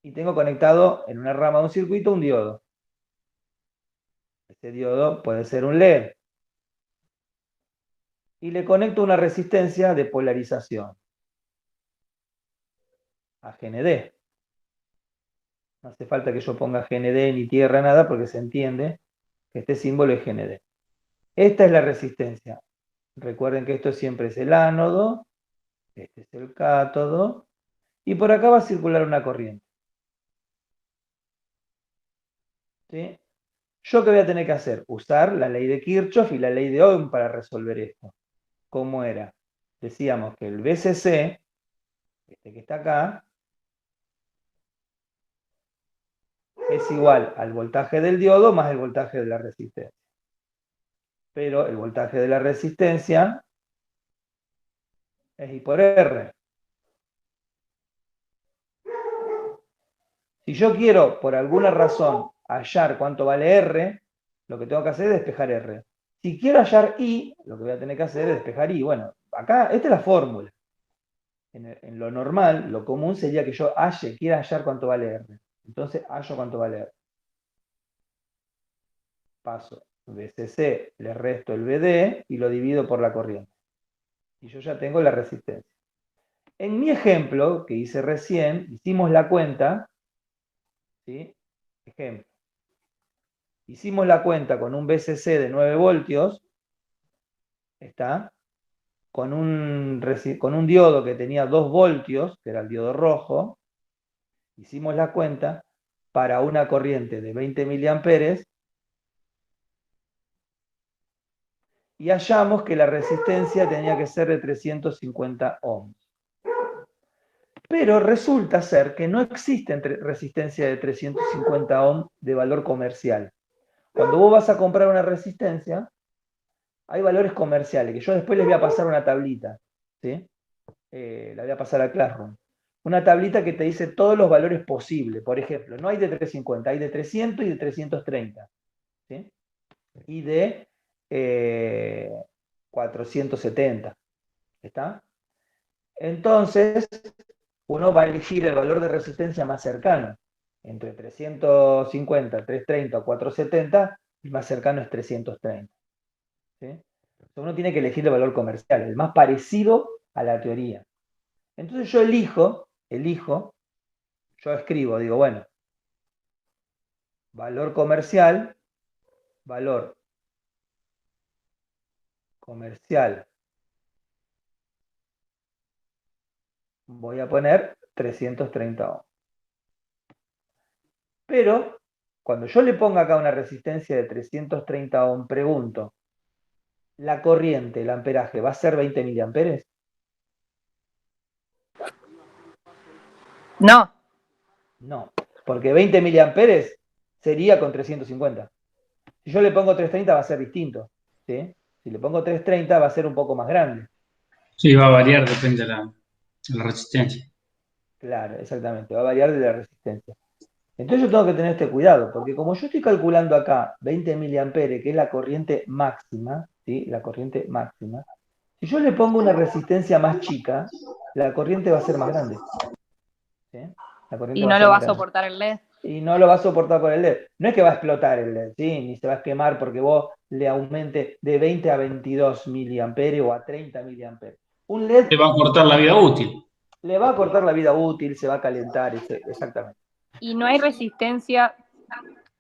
Y tengo conectado en una rama de un circuito un diodo. Este diodo puede ser un LED. Y le conecto una resistencia de polarización a GND. No hace falta que yo ponga GND ni tierra, nada, porque se entiende que este símbolo es GND. Esta es la resistencia. Recuerden que esto siempre es el ánodo, este es el cátodo, y por acá va a circular una corriente. ¿Sí? ¿Yo qué voy a tener que hacer? Usar la ley de Kirchhoff y la ley de Ohm para resolver esto. ¿Cómo era? Decíamos que el VCC, este que está acá, es igual al voltaje del diodo más el voltaje de la resistencia. Pero el voltaje de la resistencia es I por R. Si yo quiero, por alguna razón, hallar cuánto vale R, lo que tengo que hacer es despejar R. Si quiero hallar I, lo que voy a tener que hacer es despejar I. Bueno, acá, esta es la fórmula. En lo normal, lo común sería que yo quiera hallar cuánto vale R. Entonces, hallo cuánto vale R. paso VCC, le resto el VD y lo divido por la corriente. Y yo ya tengo la resistencia. En mi ejemplo, que hice recién, hicimos la cuenta, ¿sí? Ejemplo. Hicimos la cuenta con un VCC de 9 voltios, ¿está? Con un diodo que tenía 2 voltios, que era el diodo rojo. Hicimos la cuenta para una corriente de 20 miliamperes y hallamos que la resistencia tenía que ser de 350 ohms. Pero resulta ser que no existe resistencia de 350 ohms de valor comercial. Cuando vos vas a comprar una resistencia, hay valores comerciales, que yo después les voy a pasar una tablita, ¿sí? La voy a pasar a Classroom. Una tablita que te dice todos los valores posibles. Por ejemplo, no hay de 350, hay de 300 y de 330. ¿Sí? Y de 470. ¿Está? Entonces, uno va a elegir el valor de resistencia más cercano. Entre 350, 330 o 470, el más cercano es 330. ¿Sí? Entonces uno tiene que elegir el valor comercial, el más parecido a la teoría. Entonces yo yo escribo, digo, bueno, valor comercial, voy a poner 330 ohms. Pero, cuando yo le ponga acá una resistencia de 330 ohms, pregunto, ¿la corriente, el amperaje, va a ser 20 miliamperes? No, No, porque 20 miliamperes sería con 350. Si yo le pongo 330 va a ser distinto, ¿sí? Si le pongo 330 va a ser un poco más grande. Sí, va a variar, depende de la resistencia. Claro, exactamente, va a variar de la resistencia. Entonces yo tengo que tener este cuidado, porque como yo estoy calculando acá 20 miliamperes, que es la corriente máxima, ¿sí? La corriente máxima, si yo le pongo una resistencia más chica, la corriente va a ser más grande. ¿Sí? La corriente y va a no ser lo va más a grande. soportar el LED. Y no lo va a soportar por el LED. No es que va a explotar el LED, ¿sí? Ni se va a quemar porque vos le aumente de 20 a 22 miliamperes o a 30 miliamperes. Un LED Te va a cortar la vida útil. le va a cortar la vida útil, se va a calentar, exactamente. ¿Y no hay resistencia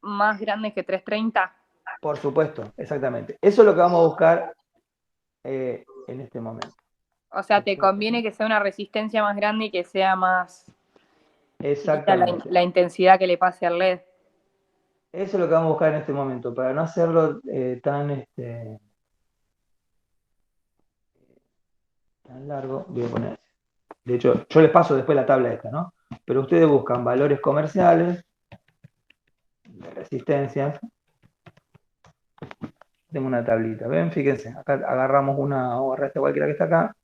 más grande que 330? Por supuesto, exactamente. Eso es lo que vamos a buscar en este momento. O sea, te conviene que sea una resistencia más grande y que sea más chiquita Exactamente. la intensidad que le pase al LED. Eso es lo que vamos a buscar en este momento, para no hacerlo tan largo. Voy a poner. De hecho, yo les paso después la tabla esta, ¿no? Pero ustedes buscan valores comerciales de resistencias. Tengo una tablita, ¿ven? Fíjense, acá agarramos una o agarraste cualquiera que está acá.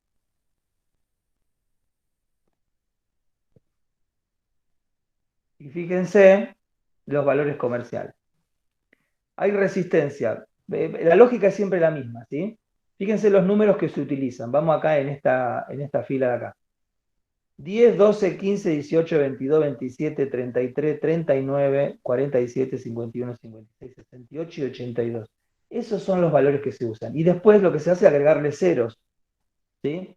Y fíjense los valores comerciales. Hay resistencia. La lógica es siempre la misma, ¿sí? Fíjense los números que se utilizan. Vamos acá en esta fila de acá. 10, 12, 15, 18, 22, 27, 33, 39, 47, 51, 56, 68 y 82. Esos son los valores que se usan. Y después lo que se hace es agregarle ceros, ¿sí?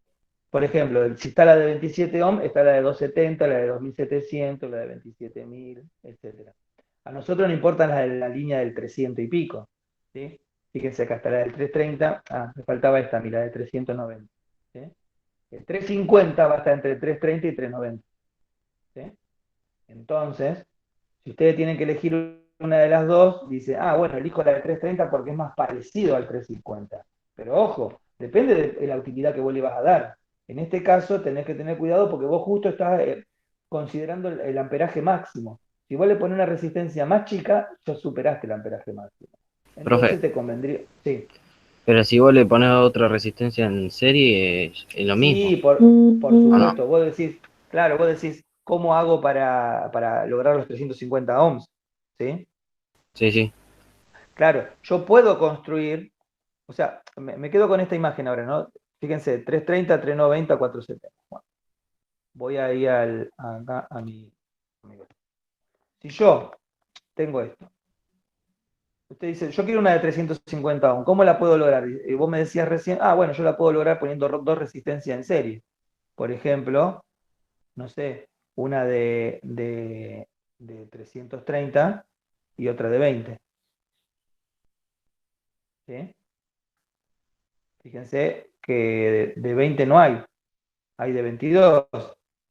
Por ejemplo, si está la de 27 ohm, está la de 270, la de 2700, la de 27000, etc. A nosotros nos importa la línea del 300 y pico, ¿sí? Fíjense acá está la del 330, me faltaba esta, mira, la de 390, ¿sí? El 350 va a estar entre 330 y 390, ¿sí? Entonces, si ustedes tienen que elegir una de las dos, dice, bueno, elijo la de 330 porque es más parecido al 350. Pero ojo, depende de la utilidad que vos le vas a dar. En este caso tenés que tener cuidado porque vos justo estás considerando el amperaje máximo. Si vos le pones una resistencia más chica, ya superaste el amperaje máximo. Entonces Profe, te convendría. Sí, pero si vos le pones otra resistencia en serie, es lo mismo, sí, por ¿o no? supuesto. Vos decís, claro, vos decís, ¿cómo hago para lograr los 350 ohms? ¿Sí? Sí, sí. Claro, yo puedo construir, o sea, me quedo con esta imagen ahora, ¿no? Fíjense, 330, 390, 470. Bueno, voy a ir acá a mi. Si yo tengo esto, Usted dice, yo quiero una de 350 ohm, ¿cómo la puedo lograr? Y vos me decías recién, bueno, yo la puedo lograr poniendo dos resistencias en serie. Por ejemplo, no sé, una de 330 y otra de 20. ¿Sí? Fíjense que de 20 no hay de 22,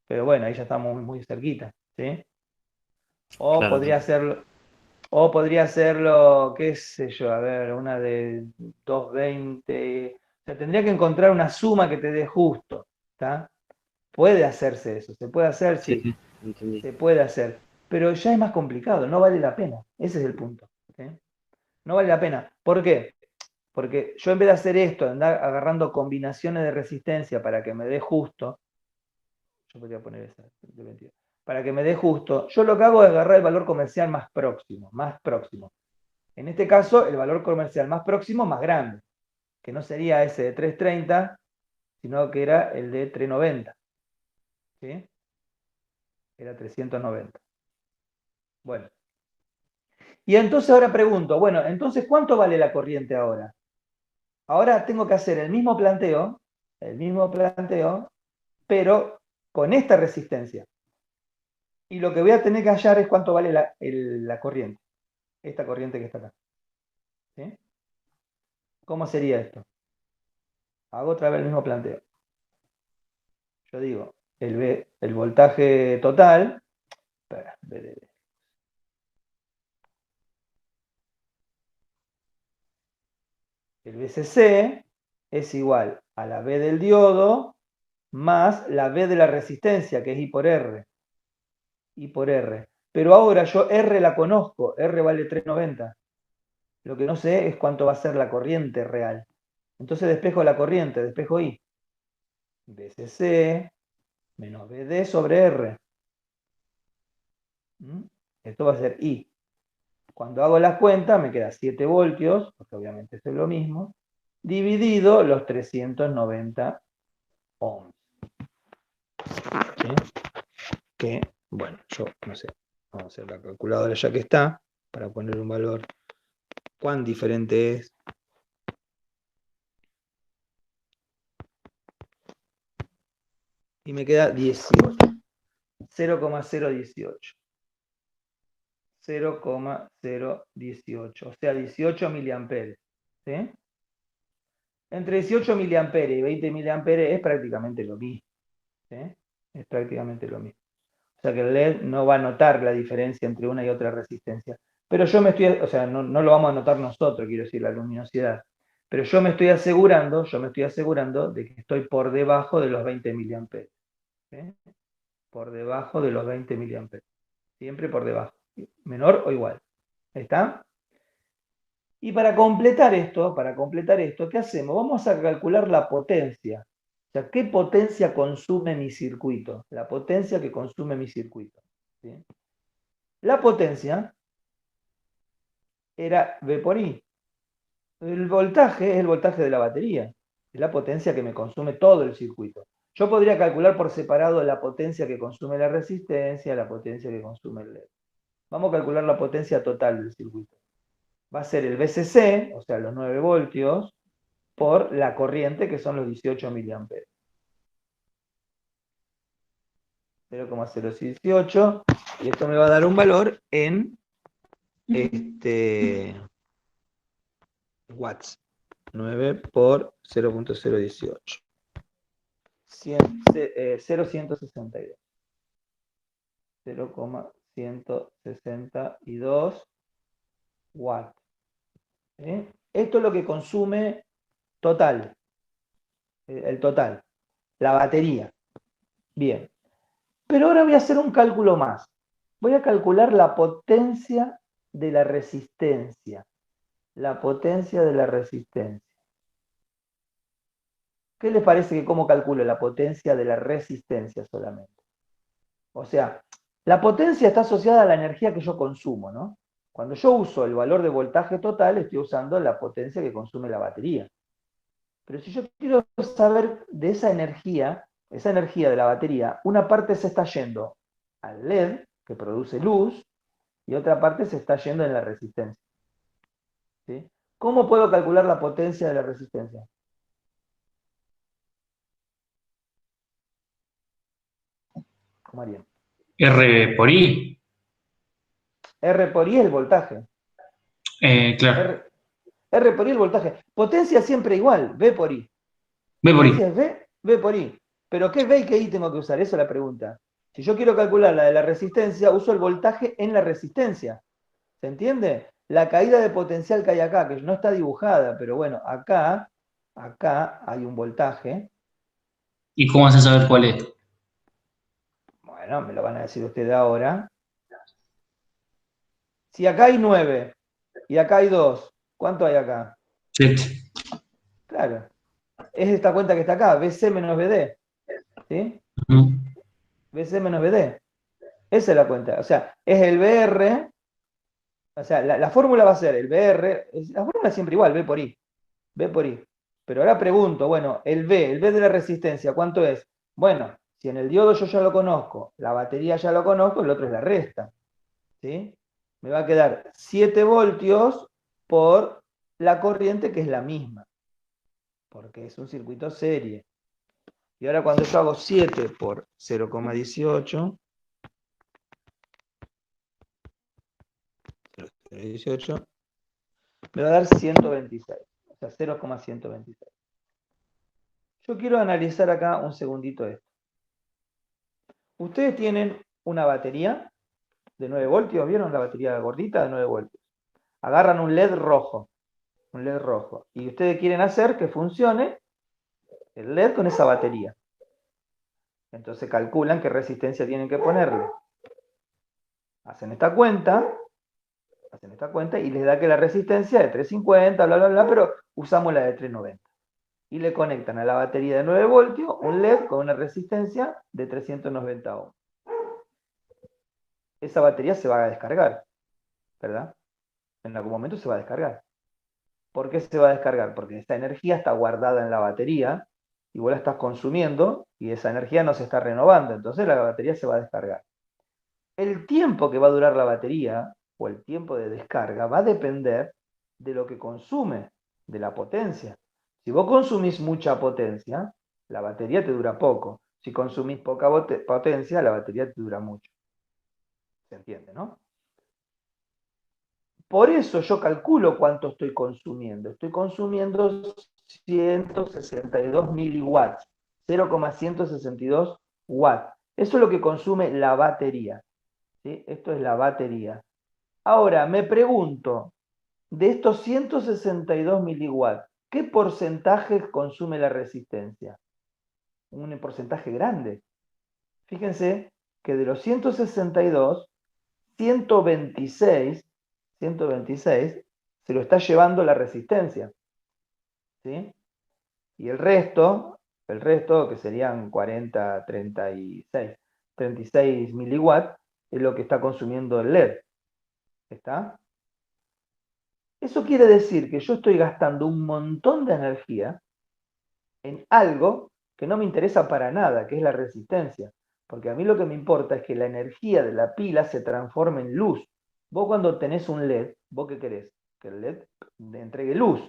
pero bueno, ahí ya estamos muy cerquita. ¿Sí? O Claro, podría hacerlo. O podría hacerlo, qué sé yo, a ver, una de 220. O sea, tendría que encontrar una suma que te dé justo. ¿Está? Puede hacerse eso, se puede hacer, sí, sí, sí, entendí. se puede hacer. Pero ya es más complicado, no vale la pena. Ese es el punto. ¿Sí? No vale la pena. ¿Por qué? Porque yo en vez de hacer esto, andar agarrando combinaciones de resistencia para que me dé justo, yo podría poner esa de 22, para que me dé justo, yo lo que hago es agarrar el valor comercial más próximo, más próximo. En este caso, el valor comercial más próximo, más grande, que no sería ese de 330, sino que era el de 390. ¿Sí? Era 390. Bueno. Y entonces ahora pregunto, bueno, entonces, ¿cuánto vale la corriente ahora? Ahora tengo que hacer el mismo planteo, pero con esta resistencia. Y lo que voy a tener que hallar es cuánto vale la corriente, esta corriente que está acá. ¿Sí? ¿Cómo sería esto? Hago otra vez el mismo planteo. Yo digo, el voltaje total, espera, el VCC es igual a la V del diodo más la V de la resistencia, que es I por R. I por R. Pero ahora yo R la conozco, R vale 390. Lo que no sé es cuánto va a ser la corriente real. Entonces despejo la corriente, despejo I. VCC menos VD sobre R. Esto va a ser I. Cuando hago las cuentas me queda 7 voltios, porque obviamente esto es lo mismo, dividido los 390 ohms. ¿Sí? Que, bueno, yo no sé, vamos a hacer la calculadora ya que está, para poner un valor. ¿Cuán diferente es? Y me queda 18. 0,018. 0,018. O sea, 18 miliamperes. ¿Sí? Entre 18 miliamperes y 20 miliamperes es prácticamente lo mismo. ¿Sí? Es prácticamente lo mismo. O sea que el LED no va a notar la diferencia entre una y otra resistencia. Pero yo me estoy, o sea, no lo vamos a notar nosotros, quiero decir, la luminosidad. Pero yo me estoy asegurando de que estoy por debajo de los 20 miliamperes. ¿Sí? Por debajo de los 20 miliamperes. Siempre por debajo. Menor o igual. ¿Está? Y para completar esto, ¿qué hacemos? Vamos a calcular la potencia. O sea, ¿qué potencia consume mi circuito? La potencia que consume mi circuito. ¿Sí? La potencia era V por I. El voltaje es el voltaje de la batería. Es la potencia que me consume todo el circuito. Yo podría calcular por separado la potencia que consume la resistencia, la potencia que consume el LED. Vamos a calcular la potencia total del circuito. Va a ser el VCC, o sea, los 9 voltios, por la corriente, que son los 18 miliamperes. 0,018, y esto me va a dar un valor en watts. 9 por 0,018. 0,162. 0,162 watts. Esto es lo que consume total. El total. La batería. Bien. Pero ahora voy a hacer un cálculo más. Voy a calcular la potencia de la resistencia. La potencia de la resistencia. ¿Qué les parece que cómo calculo la potencia de la resistencia solamente? O sea, la potencia está asociada a la energía que yo consumo, ¿no? Cuando yo uso el valor de voltaje total, estoy usando la potencia que consume la batería. Pero si yo quiero saber de esa energía de la batería, una parte se está yendo al LED, que produce luz, y otra parte se está yendo en la resistencia. ¿sí? ¿Cómo puedo calcular la potencia de la resistencia? ¿Cómo harían? R por I. R por I es el voltaje. Claro. R por I el voltaje. Potencia siempre igual, V por I. B por Potencia I. es V por I. Pero ¿qué V y qué I tengo que usar? Esa es la pregunta. Si yo quiero calcular la de la resistencia, uso el voltaje en la resistencia. ¿Se entiende? La caída de potencial que hay acá, que no está dibujada, pero bueno, acá hay un voltaje. ¿Y cómo vas a saber cuál es? Bueno, me lo van a decir ustedes ahora. Si acá hay 9 y acá hay 2, ¿cuánto hay acá? 7. Claro. Es esta cuenta que está acá, BC menos BD. ¿Sí? BC menos BD. Esa es la cuenta. O sea, es el BR. O sea, la fórmula va a ser el BR. La fórmula es siempre igual, B por I. B por I. Pero ahora pregunto, bueno, el B de la resistencia, ¿cuánto es? Bueno, si en el diodo yo ya lo conozco, la batería ya lo conozco, el otro es la resta. ¿Sí? Me va a quedar 7 voltios por la corriente que es la misma. Porque es un circuito serie. Y ahora cuando yo hago 7 por 0,18, 0,18, me va a dar 126. O sea, 0,126. Yo quiero analizar acá un segundito esto. Ustedes tienen una batería de 9 voltios, ¿vieron la batería gordita de 9 voltios? Agarran un LED rojo, y ustedes quieren hacer que funcione el LED con esa batería. Entonces calculan qué resistencia tienen que ponerle. Hacen esta cuenta y les da que la resistencia es de 350, bla, bla, bla, pero usamos la de 390. Y le conectan a la batería de 9 voltios un LED con una resistencia de 390 ohms. Esa batería se va a descargar, ¿verdad? En algún momento se va a descargar. ¿Por qué se va a descargar? Porque esa energía está guardada en la batería y vos la estás consumiendo y esa energía no se está renovando, entonces la batería se va a descargar. El tiempo que va a durar la batería o el tiempo de descarga va a depender de lo que consume, de la potencia. Si vos consumís mucha potencia, la batería te dura poco. Si consumís poca potencia, la batería te dura mucho. ¿Se entiende, no? Por eso yo calculo cuánto estoy consumiendo. Estoy consumiendo 162 miliwatts, 0,162 watts. Eso es lo que consume la batería. ¿Sí? Esto es la batería. Ahora, me pregunto, de estos 162 miliwatts, ¿qué porcentaje consume la resistencia? Un porcentaje grande. Fíjense que de los 162, 126 se lo está llevando la resistencia. ¿Sí? Y el resto, que serían 40, 36 miliwatts, es lo que está consumiendo el LED. ¿Está? Eso quiere decir que yo estoy gastando un montón de energía en algo que no me interesa para nada, que es la resistencia. Porque a mí lo que me importa es que la energía de la pila se transforme en luz. Vos cuando tenés un LED, ¿vos qué querés? Que el LED entregue luz.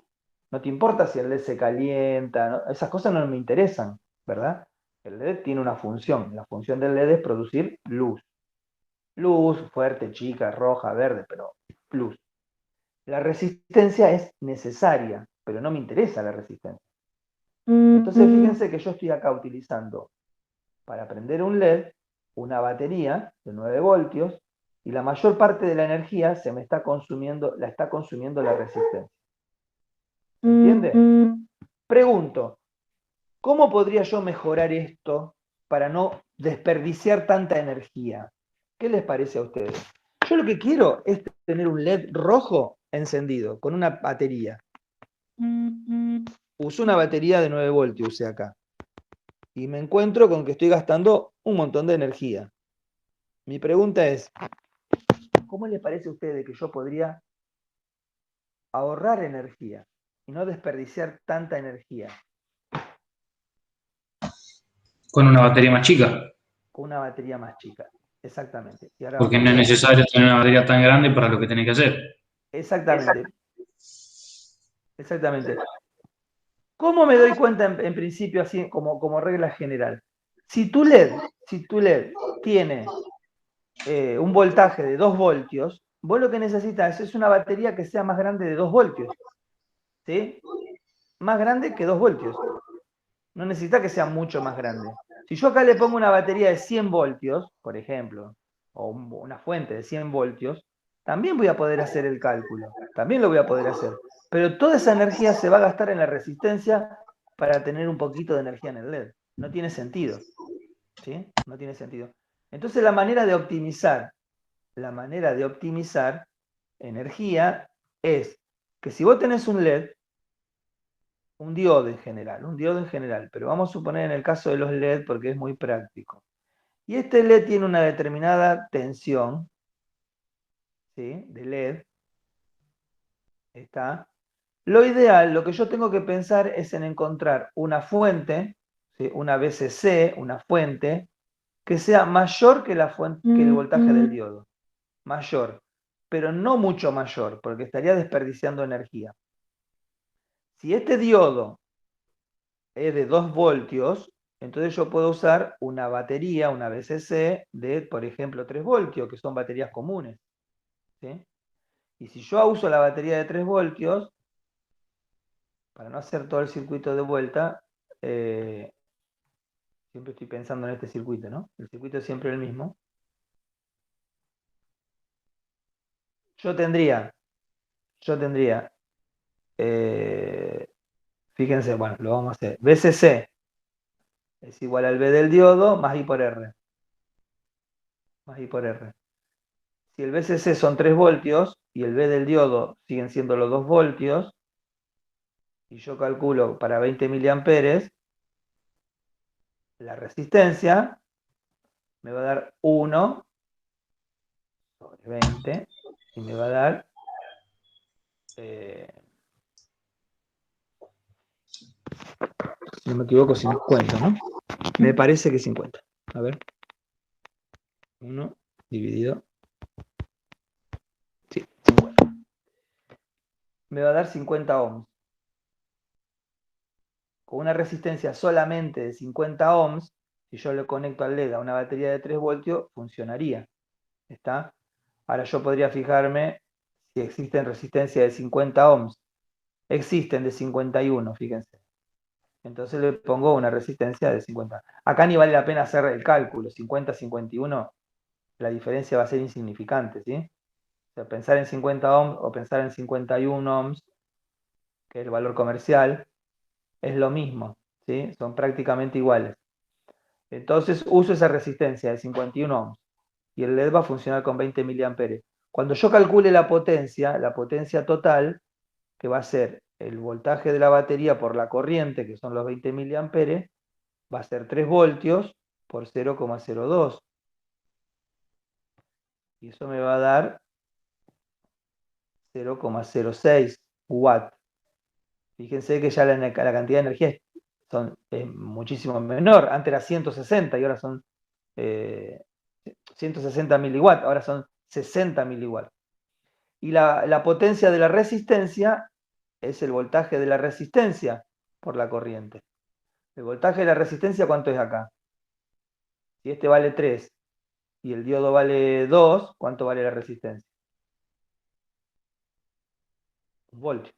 No te importa si el LED se calienta, ¿no? Esas cosas no me interesan, ¿verdad? El LED tiene una función. La función del LED es producir luz. Luz fuerte, chica, roja, verde, pero luz. La resistencia es necesaria, pero no me interesa la resistencia. Entonces fíjense que yo estoy acá utilizando para prender un LED una batería de 9 voltios y la mayor parte de la energía se me está consumiendo, la está consumiendo la resistencia. ¿Se entiende? Pregunto, ¿cómo podría yo mejorar esto para no desperdiciar tanta energía? ¿Qué les parece a ustedes? Yo lo que quiero es tener un LED rojo encendido con una batería. Uso una batería de 9 voltios, usé acá. Y me encuentro con que estoy gastando un montón de energía. Mi pregunta es, ¿cómo les parece a ustedes que yo podría ahorrar energía y no desperdiciar tanta energía Con una batería más chica. con una batería más chica? Exactamente. Y ahora Porque vamos no a es ver. necesario tener una batería tan grande para lo que tenés que hacer. Exactamente. Exactamente. ¿Cómo me doy cuenta en principio, así como regla general? Si tu LED tiene un voltaje de 2 voltios, vos lo que necesitas es una batería que sea más grande de 2 voltios. ¿Sí? Más grande que 2 voltios. No necesita que sea mucho más grande. Si yo acá le pongo una batería de 100 voltios, por ejemplo, o una fuente de 100 voltios, también voy a poder hacer el cálculo. También lo voy a poder hacer. Pero toda esa energía se va a gastar en la resistencia para tener un poquito de energía en el LED. No tiene sentido. ¿Sí? No tiene sentido. Entonces la manera de optimizar energía es que si vos tenés un LED, un diodo en general, pero vamos a suponer en el caso de los LED porque es muy práctico. Y este LED tiene una determinada tensión, ¿sí? De LED, está. Lo ideal, lo que yo tengo que pensar es en encontrar una fuente, ¿sí? Una VCC, una fuente, que sea mayor que que el voltaje del diodo. Mayor, pero no mucho mayor, porque estaría desperdiciando energía. Si este diodo es de 2 voltios, entonces yo puedo usar una batería, una VCC de, por ejemplo, 3 voltios, que son baterías comunes. ¿Sí? Y si yo uso la batería de 3 voltios, para no hacer todo el circuito de vuelta, siempre estoy pensando en este circuito, ¿no? El circuito es siempre el mismo. Yo tendría, fíjense, bueno, lo vamos a hacer. VCC es igual al V del diodo más I por R. Más I por R. Si el VCC son 3 voltios y el V del diodo siguen siendo los 2 voltios, y yo calculo para 20 miliamperes, la resistencia me va a dar 1 sobre 20 y me va a dar si no me equivoco, 50, ¿no? Me parece que 50. A ver. 1 dividido. Sí, 50. Me va a dar 50 ohms. Con una resistencia solamente de 50 ohms, si yo le conecto al LED a una batería de 3 voltios, funcionaría. ¿Está? Ahora yo podría fijarme si existen resistencias de 50 ohms. Existen de 51, fíjense. Entonces le pongo una resistencia de 50. Acá ni vale la pena hacer el cálculo. 50-51, la diferencia va a ser insignificante, ¿sí? O sea, pensar en 50 ohms o pensar en 51 ohms, que es el valor comercial, es lo mismo, ¿sí? Son prácticamente iguales. Entonces uso esa resistencia de 51 ohms y el LED va a funcionar con 20 miliamperes. Cuando yo calcule la potencia total, que va a ser el voltaje de la batería por la corriente, que son los 20 miliamperes, va a ser 3 voltios por 0,02. Y eso me va a dar 0,06 watt. Fíjense que ya la cantidad de energía es muchísimo menor. Antes era 160 y ahora son 160 miliwatts, ahora son 60 miliwatts. Y la potencia de la resistencia es el voltaje de la resistencia por la corriente. El voltaje de la resistencia, ¿cuánto es acá? Si este vale 3 y el diodo vale 2, ¿cuánto vale la resistencia? 1 voltio.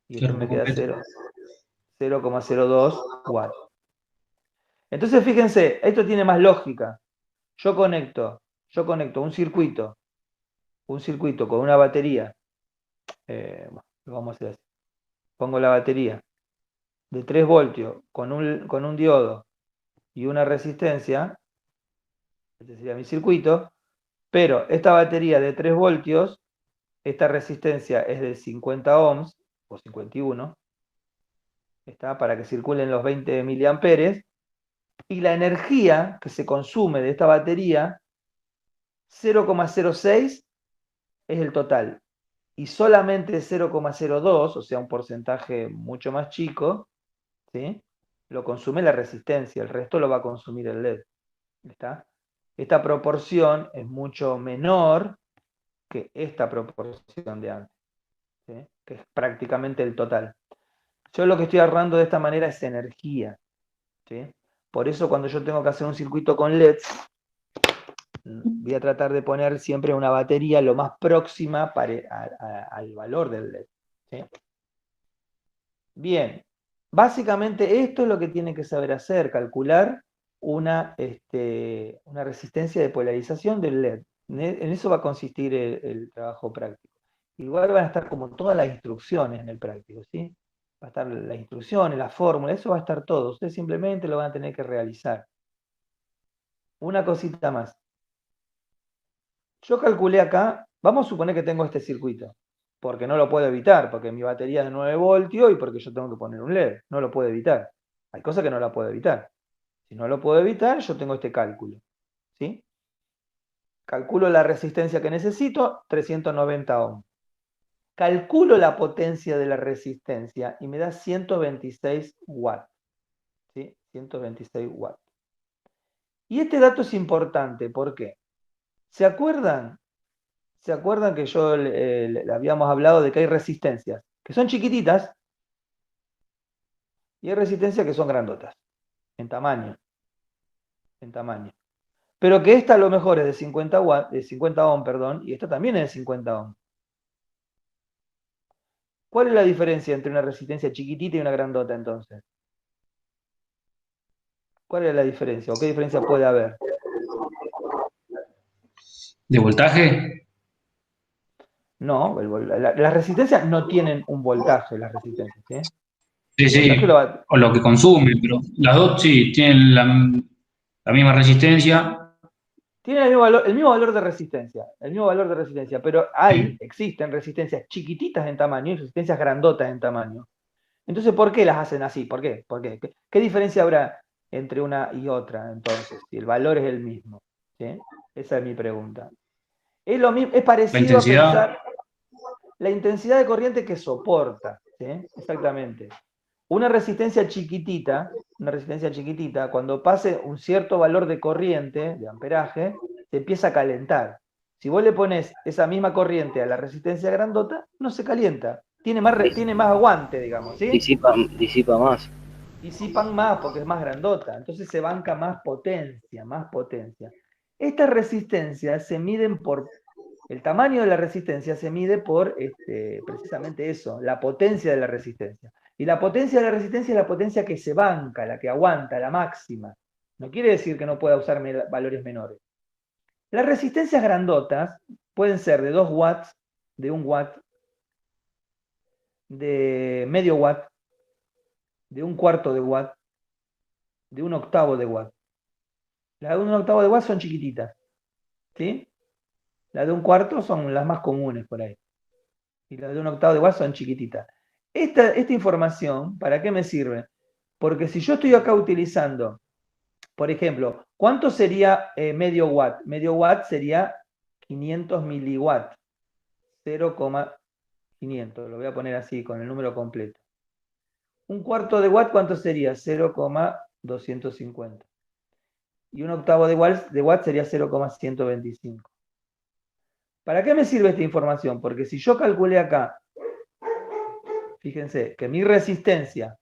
Y esto me queda 0,02 watts. Entonces fíjense, esto tiene más lógica. Yo conecto un circuito con una batería. Bueno, lo vamos a hacer así. Pongo la batería de 3 voltios con un diodo y una resistencia. Este sería mi circuito. Pero esta batería de 3 voltios, esta resistencia es de 50 ohms o 51. Está para que circulen los 20 miliamperes. Y la energía que se consume de esta batería, 0,06 es el total. Y solamente 0,02, o sea, un porcentaje mucho más chico, ¿sí? Lo consume la resistencia, el resto lo va a consumir el LED. ¿Está? Esta proporción es mucho menor que esta proporción de antes, ¿sí? Que es prácticamente el total. Yo lo que estoy ahorrando de esta manera es energía, ¿sí? Por eso cuando yo tengo que hacer un circuito con LEDs, voy a tratar de poner siempre una batería lo más próxima al valor del LED, ¿sí? Bien, básicamente esto es lo que tiene que saber hacer, calcular una resistencia de polarización del LED. En eso va a consistir el trabajo práctico. Igual van a estar como todas las instrucciones en el práctico, ¿sí? Va a estar las instrucciones, la fórmula, eso va a estar todo. Ustedes simplemente lo van a tener que realizar. Una cosita más. Yo calculé acá, vamos a suponer que tengo este circuito, porque no lo puedo evitar, porque mi batería es de 9 voltios y porque yo tengo que poner un LED, no lo puedo evitar. Hay cosas que no la puedo evitar. Si no lo puedo evitar, yo tengo este cálculo, ¿sí? Calculo la resistencia que necesito, 390 ohms. Calculo la potencia de la resistencia y me da 126 watts, ¿sí? 126 watts. Y este dato es importante, ¿por qué? ¿Se acuerdan? ¿Se acuerdan que yo le habíamos hablado de que hay resistencias que son chiquititas y hay resistencias que son grandotas en tamaño? En tamaño. Pero que esta a lo mejor es de 50 watts, de 50 ohm, perdón, y esta también es de 50 ohm. ¿Cuál es la diferencia entre una resistencia chiquitita y una grandota entonces? ¿Cuál es la diferencia? ¿O qué diferencia puede haber? ¿De voltaje? No, las resistencias no tienen un voltaje, las resistencias, ¿sí? Sí, El voltaje sí, o lo que consume, pero las dos sí tienen la misma resistencia. tienen el mismo valor de resistencia, pero existen resistencias chiquititas en tamaño y resistencias grandotas en tamaño. Entonces, ¿por qué las hacen así? ¿Por qué? ¿Qué diferencia habrá entre una y otra entonces? Si el valor es el mismo, ¿sí? Esa es mi pregunta. Es lo mismo, es La parecido a intensidad, pensar la intensidad de corriente que soporta, ¿sí? Exactamente. Una resistencia chiquitita, cuando pase un cierto valor de corriente, de amperaje, se empieza a calentar. Si vos le pones esa misma corriente a la resistencia grandota, no se calienta. Tiene más aguante, digamos, ¿sí? Disipa más. Disipan más porque es más grandota. Entonces se banca más potencia, más potencia. Estas resistencias se miden por... El tamaño de la resistencia se mide por precisamente eso, la potencia de la resistencia. Y la potencia de la resistencia es la potencia que se banca, la que aguanta, la máxima. No quiere decir que no pueda usar valores menores. Las resistencias grandotas pueden ser de 2 watts, de 1 watt, de medio watt, de 1/4 de watt, de 1/8 de watt. Las de 1/8 de watt son chiquititas, ¿sí? Las de 1/4 son las más comunes por ahí. Y las de 1/8 de watt son chiquititas. Esta información, ¿para qué me sirve? Porque si yo estoy acá utilizando, por ejemplo, ¿cuánto sería medio watt? Medio watt sería 500 miliwatts, 0,500, lo voy a poner así con el número completo. 1/4 de watt, ¿cuánto sería? 0,250. Y 1/8 de watt sería 0,125. ¿Para qué me sirve esta información? Porque si yo calculé acá, fíjense, que mi resistencia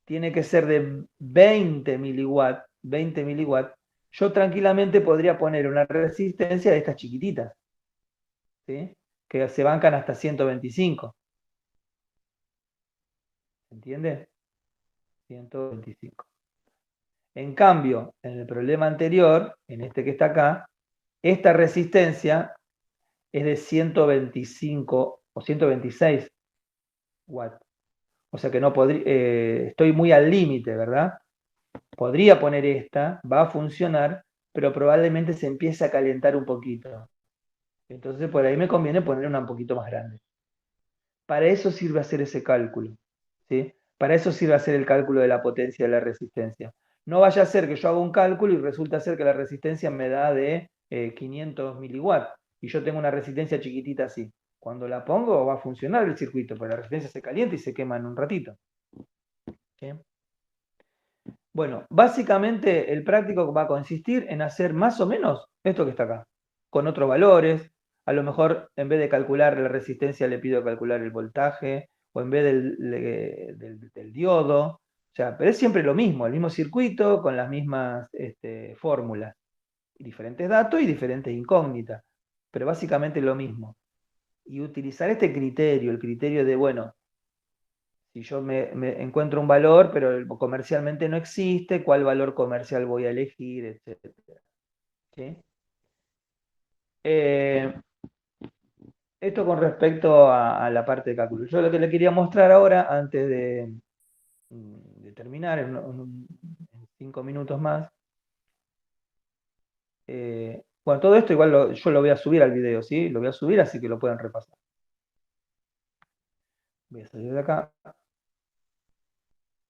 tiene que ser de 20 miliwatts, yo tranquilamente podría poner una resistencia de estas chiquititas, ¿sí? Que se bancan hasta 125. ¿Entiende? 125. En cambio, en el problema anterior, en este que está acá, esta resistencia es de 125 o 126 watts. O sea que no podría, estoy muy al límite, ¿verdad? Podría poner esta, va a funcionar, pero probablemente se empiece a calentar un poquito. Entonces por ahí me conviene poner una un poquito más grande. Para eso sirve hacer ese cálculo, ¿sí? Para eso sirve hacer el cálculo de la potencia de la resistencia. No vaya a ser que yo haga un cálculo y resulta ser que la resistencia me da de 500 miliwatts y yo tengo una resistencia chiquitita así. Cuando la pongo va a funcionar el circuito, porque la resistencia se calienta y se quema en un ratito. ¿Sí? Bueno, básicamente el práctico va a consistir en hacer más o menos esto que está acá. con otros valores. A lo mejor en vez de calcular la resistencia le pido calcular el voltaje, o en vez del diodo. O sea, pero es siempre lo mismo, el mismo circuito con las mismas fórmulas. Diferentes datos y diferentes incógnitas, pero básicamente lo mismo. Y utilizar este criterio, el criterio de, bueno, si yo me encuentro un valor, pero comercialmente no existe, ¿cuál valor comercial voy a elegir? Etcétera. ¿Sí? Esto con respecto a la parte de cálculo. Yo lo que le quería mostrar ahora, antes de terminar, en 5 minutos más, bueno, todo esto igual yo lo voy a subir al video, ¿sí? Lo voy a subir, así que lo pueden repasar. Voy a salir de acá.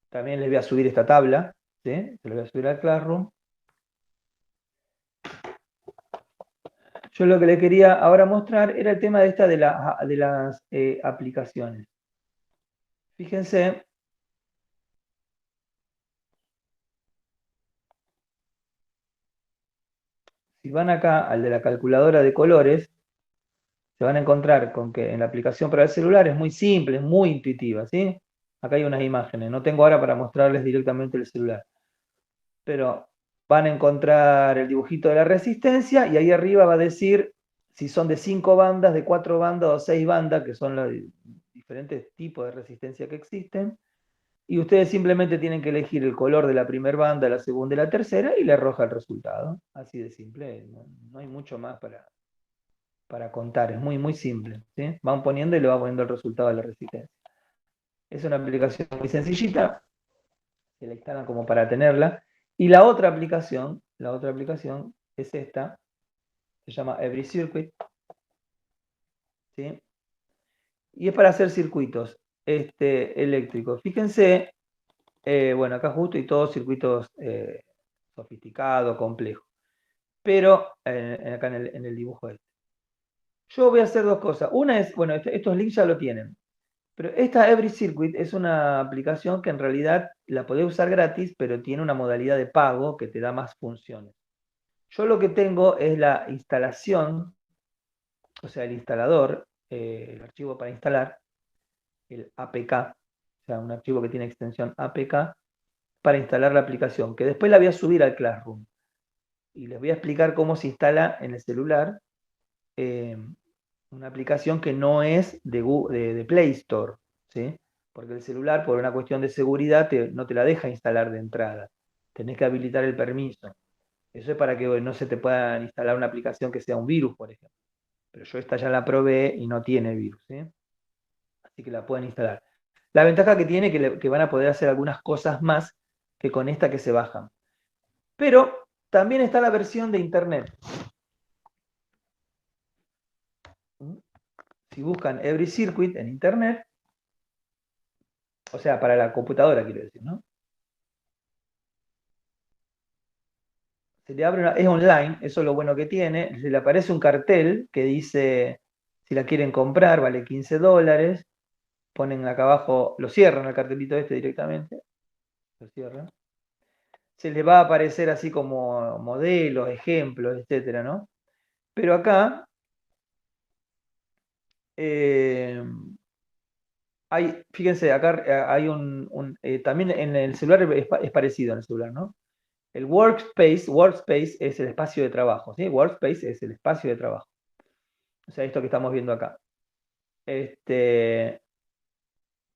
También les voy a subir esta tabla, ¿sí? Se lo voy a subir al Classroom. Yo lo que le quería ahora mostrar era el tema de esta de las aplicaciones. Fíjense. Si van acá al de la calculadora de colores, se van a encontrar con que en la aplicación para el celular es muy simple, es muy intuitiva, ¿sí? Acá hay unas imágenes, no tengo ahora para mostrarles directamente el celular. Pero van a encontrar el dibujito de la resistencia y ahí arriba va a decir si son de 5 bandas, de 4 bandas o 6 bandas, que son los diferentes tipos de resistencia que existen. Y ustedes simplemente tienen que elegir el color de la primera banda, la segunda y la tercera y le arroja el resultado. Así de simple, no hay mucho más para contar, es muy, muy simple, ¿sí? Van poniendo y le va poniendo el resultado de la resistencia. Es una aplicación muy sencillita, se la instalan como para tenerla. Y la otra aplicación es esta, se llama Every Circuit, ¿sí? Y es para hacer circuitos eléctricos. Fíjense, bueno, acá justo y todos circuitos sofisticados, complejos. Pero acá en el dibujo este. Yo voy a hacer dos cosas. Una es, bueno, estos links ya lo tienen. Pero esta Every Circuit es una aplicación que en realidad la podés usar gratis, pero tiene una modalidad de pago que te da más funciones. Yo lo que tengo es la instalación, o sea, el instalador, el archivo para instalar, el APK, o sea, un archivo que tiene extensión APK, para instalar la aplicación, que después la voy a subir al Classroom. Y les voy a explicar cómo se instala en el celular una aplicación que no es de Play Store, ¿sí? Porque el celular, por una cuestión de seguridad, no te la deja instalar de entrada. Tenés que habilitar el permiso. Eso es para que no se te pueda instalar una aplicación que sea un virus, por ejemplo. Pero yo esta ya la probé y no tiene virus, ¿sí? Así que la pueden instalar. La ventaja que tiene es que van a poder hacer algunas cosas más que con esta que se bajan. Pero también está la versión de internet. Si buscan Every Circuit en internet, o sea, para la computadora quiero decir, ¿no? Se le abre es online, eso es lo bueno que tiene, se le aparece un cartel que dice, si la quieren comprar, vale $15, ponen acá abajo, lo cierran el cartelito este directamente, lo cierran. Se les va a aparecer así como modelos, ejemplos, etcétera, ¿no? Pero acá fíjense, acá hay también en el celular es parecido en el celular, ¿no? El workspace es el espacio de trabajo, ¿sí? Workspace es el espacio de trabajo. O sea, esto que estamos viendo acá.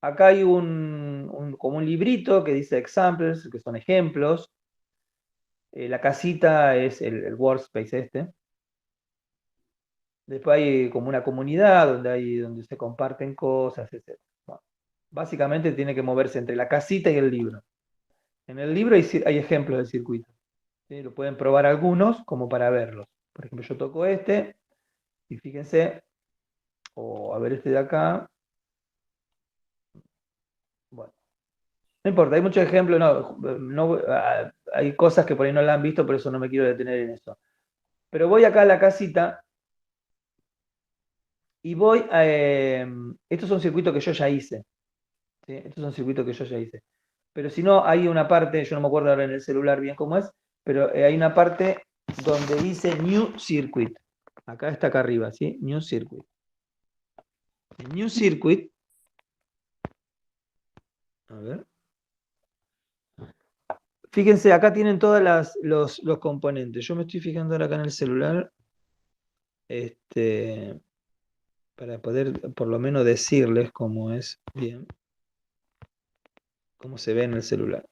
Acá hay como un librito que dice examples, que son ejemplos. La casita es el workspace este. Después hay como una comunidad donde se comparten cosas, etc. Bueno, básicamente tiene que moverse entre la casita y el libro. En el libro hay ejemplos del circuito. ¿Sí? Lo pueden probar algunos como para verlos. Por ejemplo, yo toco este y fíjense, o a ver este de acá. Bueno, no importa, hay muchos ejemplos, hay cosas que por ahí no la han visto, por eso no me quiero detener en eso. Pero voy acá a la casita y voy a... estos son circuitos que yo ya hice. ¿Sí? Estos son circuitos que yo ya hice. Pero si no, hay una parte, yo no me acuerdo ahora en el celular bien cómo es, pero hay una parte donde dice New Circuit. Acá está acá arriba, ¿sí? New Circuit. El New Circuit, a ver. Fíjense, acá tienen todos los componentes. Yo me estoy fijando ahora acá en el celular, para poder por lo menos decirles cómo es bien, cómo se ve en el celular.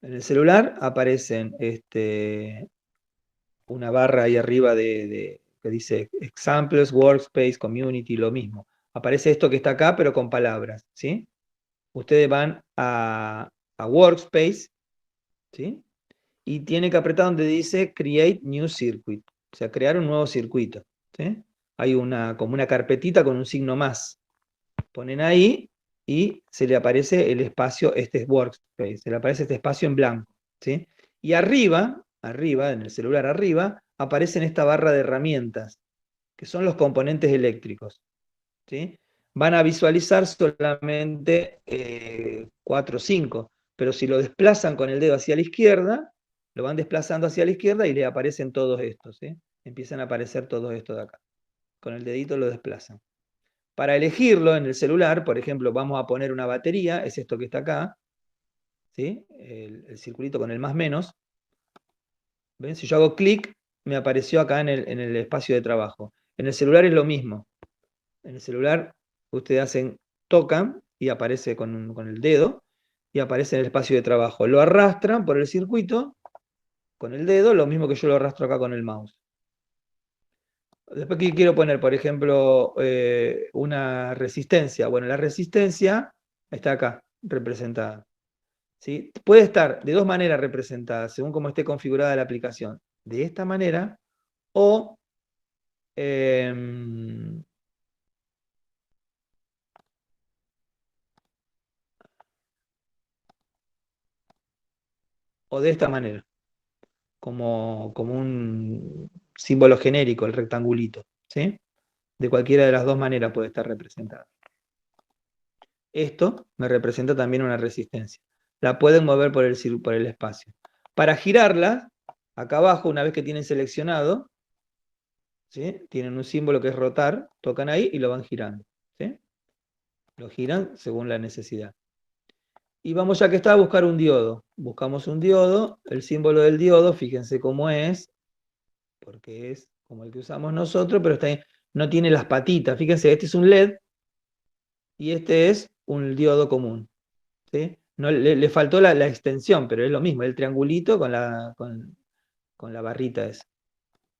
En el celular aparecen una barra ahí arriba que dice Examples, Workspace, Community, lo mismo. Aparece esto que está acá, pero con palabras, ¿sí? Ustedes van a Workspace, ¿sí? Y tiene que apretar donde dice Create New Circuit, o sea, crear un nuevo circuito, ¿sí? Hay como una carpetita con un signo más. Ponen ahí y se le aparece el espacio, este es Workspace, se le aparece este espacio en blanco, ¿sí? Y arriba, en el celular arriba, aparecen esta barra de herramientas, que son los componentes eléctricos, ¿sí? Van a visualizar solamente 4 o 5, pero si lo desplazan con el dedo hacia la izquierda, lo van desplazando hacia la izquierda y le aparecen todos estos, ¿sí? Empiezan a aparecer todos estos de acá. Con el dedito lo desplazan. Para elegirlo en el celular, por ejemplo, vamos a poner una batería, es esto que está acá, ¿sí? El circulito con el más menos. ¿Ven? Si yo hago clic, me apareció acá en el espacio de trabajo. En el celular es lo mismo. En el celular ustedes tocan y aparece con el dedo y aparece en el espacio de trabajo. Lo arrastran por el circuito con el dedo, lo mismo que yo lo arrastro acá con el mouse. Después que quiero poner, por ejemplo, una resistencia. Bueno, la resistencia está acá, representada, ¿sí? Puede estar de dos maneras representada, según cómo esté configurada la aplicación. De esta manera o de esta manera, como un símbolo genérico, el rectangulito, ¿sí? De cualquiera de las dos maneras puede estar representada. Esto me representa también una resistencia. La pueden mover por el espacio. Para girarla, acá abajo, una vez que tienen seleccionado, ¿sí? Tienen un símbolo que es rotar, tocan ahí y lo van girando, ¿sí? Lo giran según la necesidad. Y vamos, ya que está, a buscar un diodo. Buscamos un diodo, el símbolo del diodo, fíjense cómo es, porque es como el que usamos nosotros, pero no tiene las patitas. Fíjense, este es un LED y este es un diodo común, ¿sí? No, le faltó la extensión, pero es lo mismo, el triangulito con la barrita esa.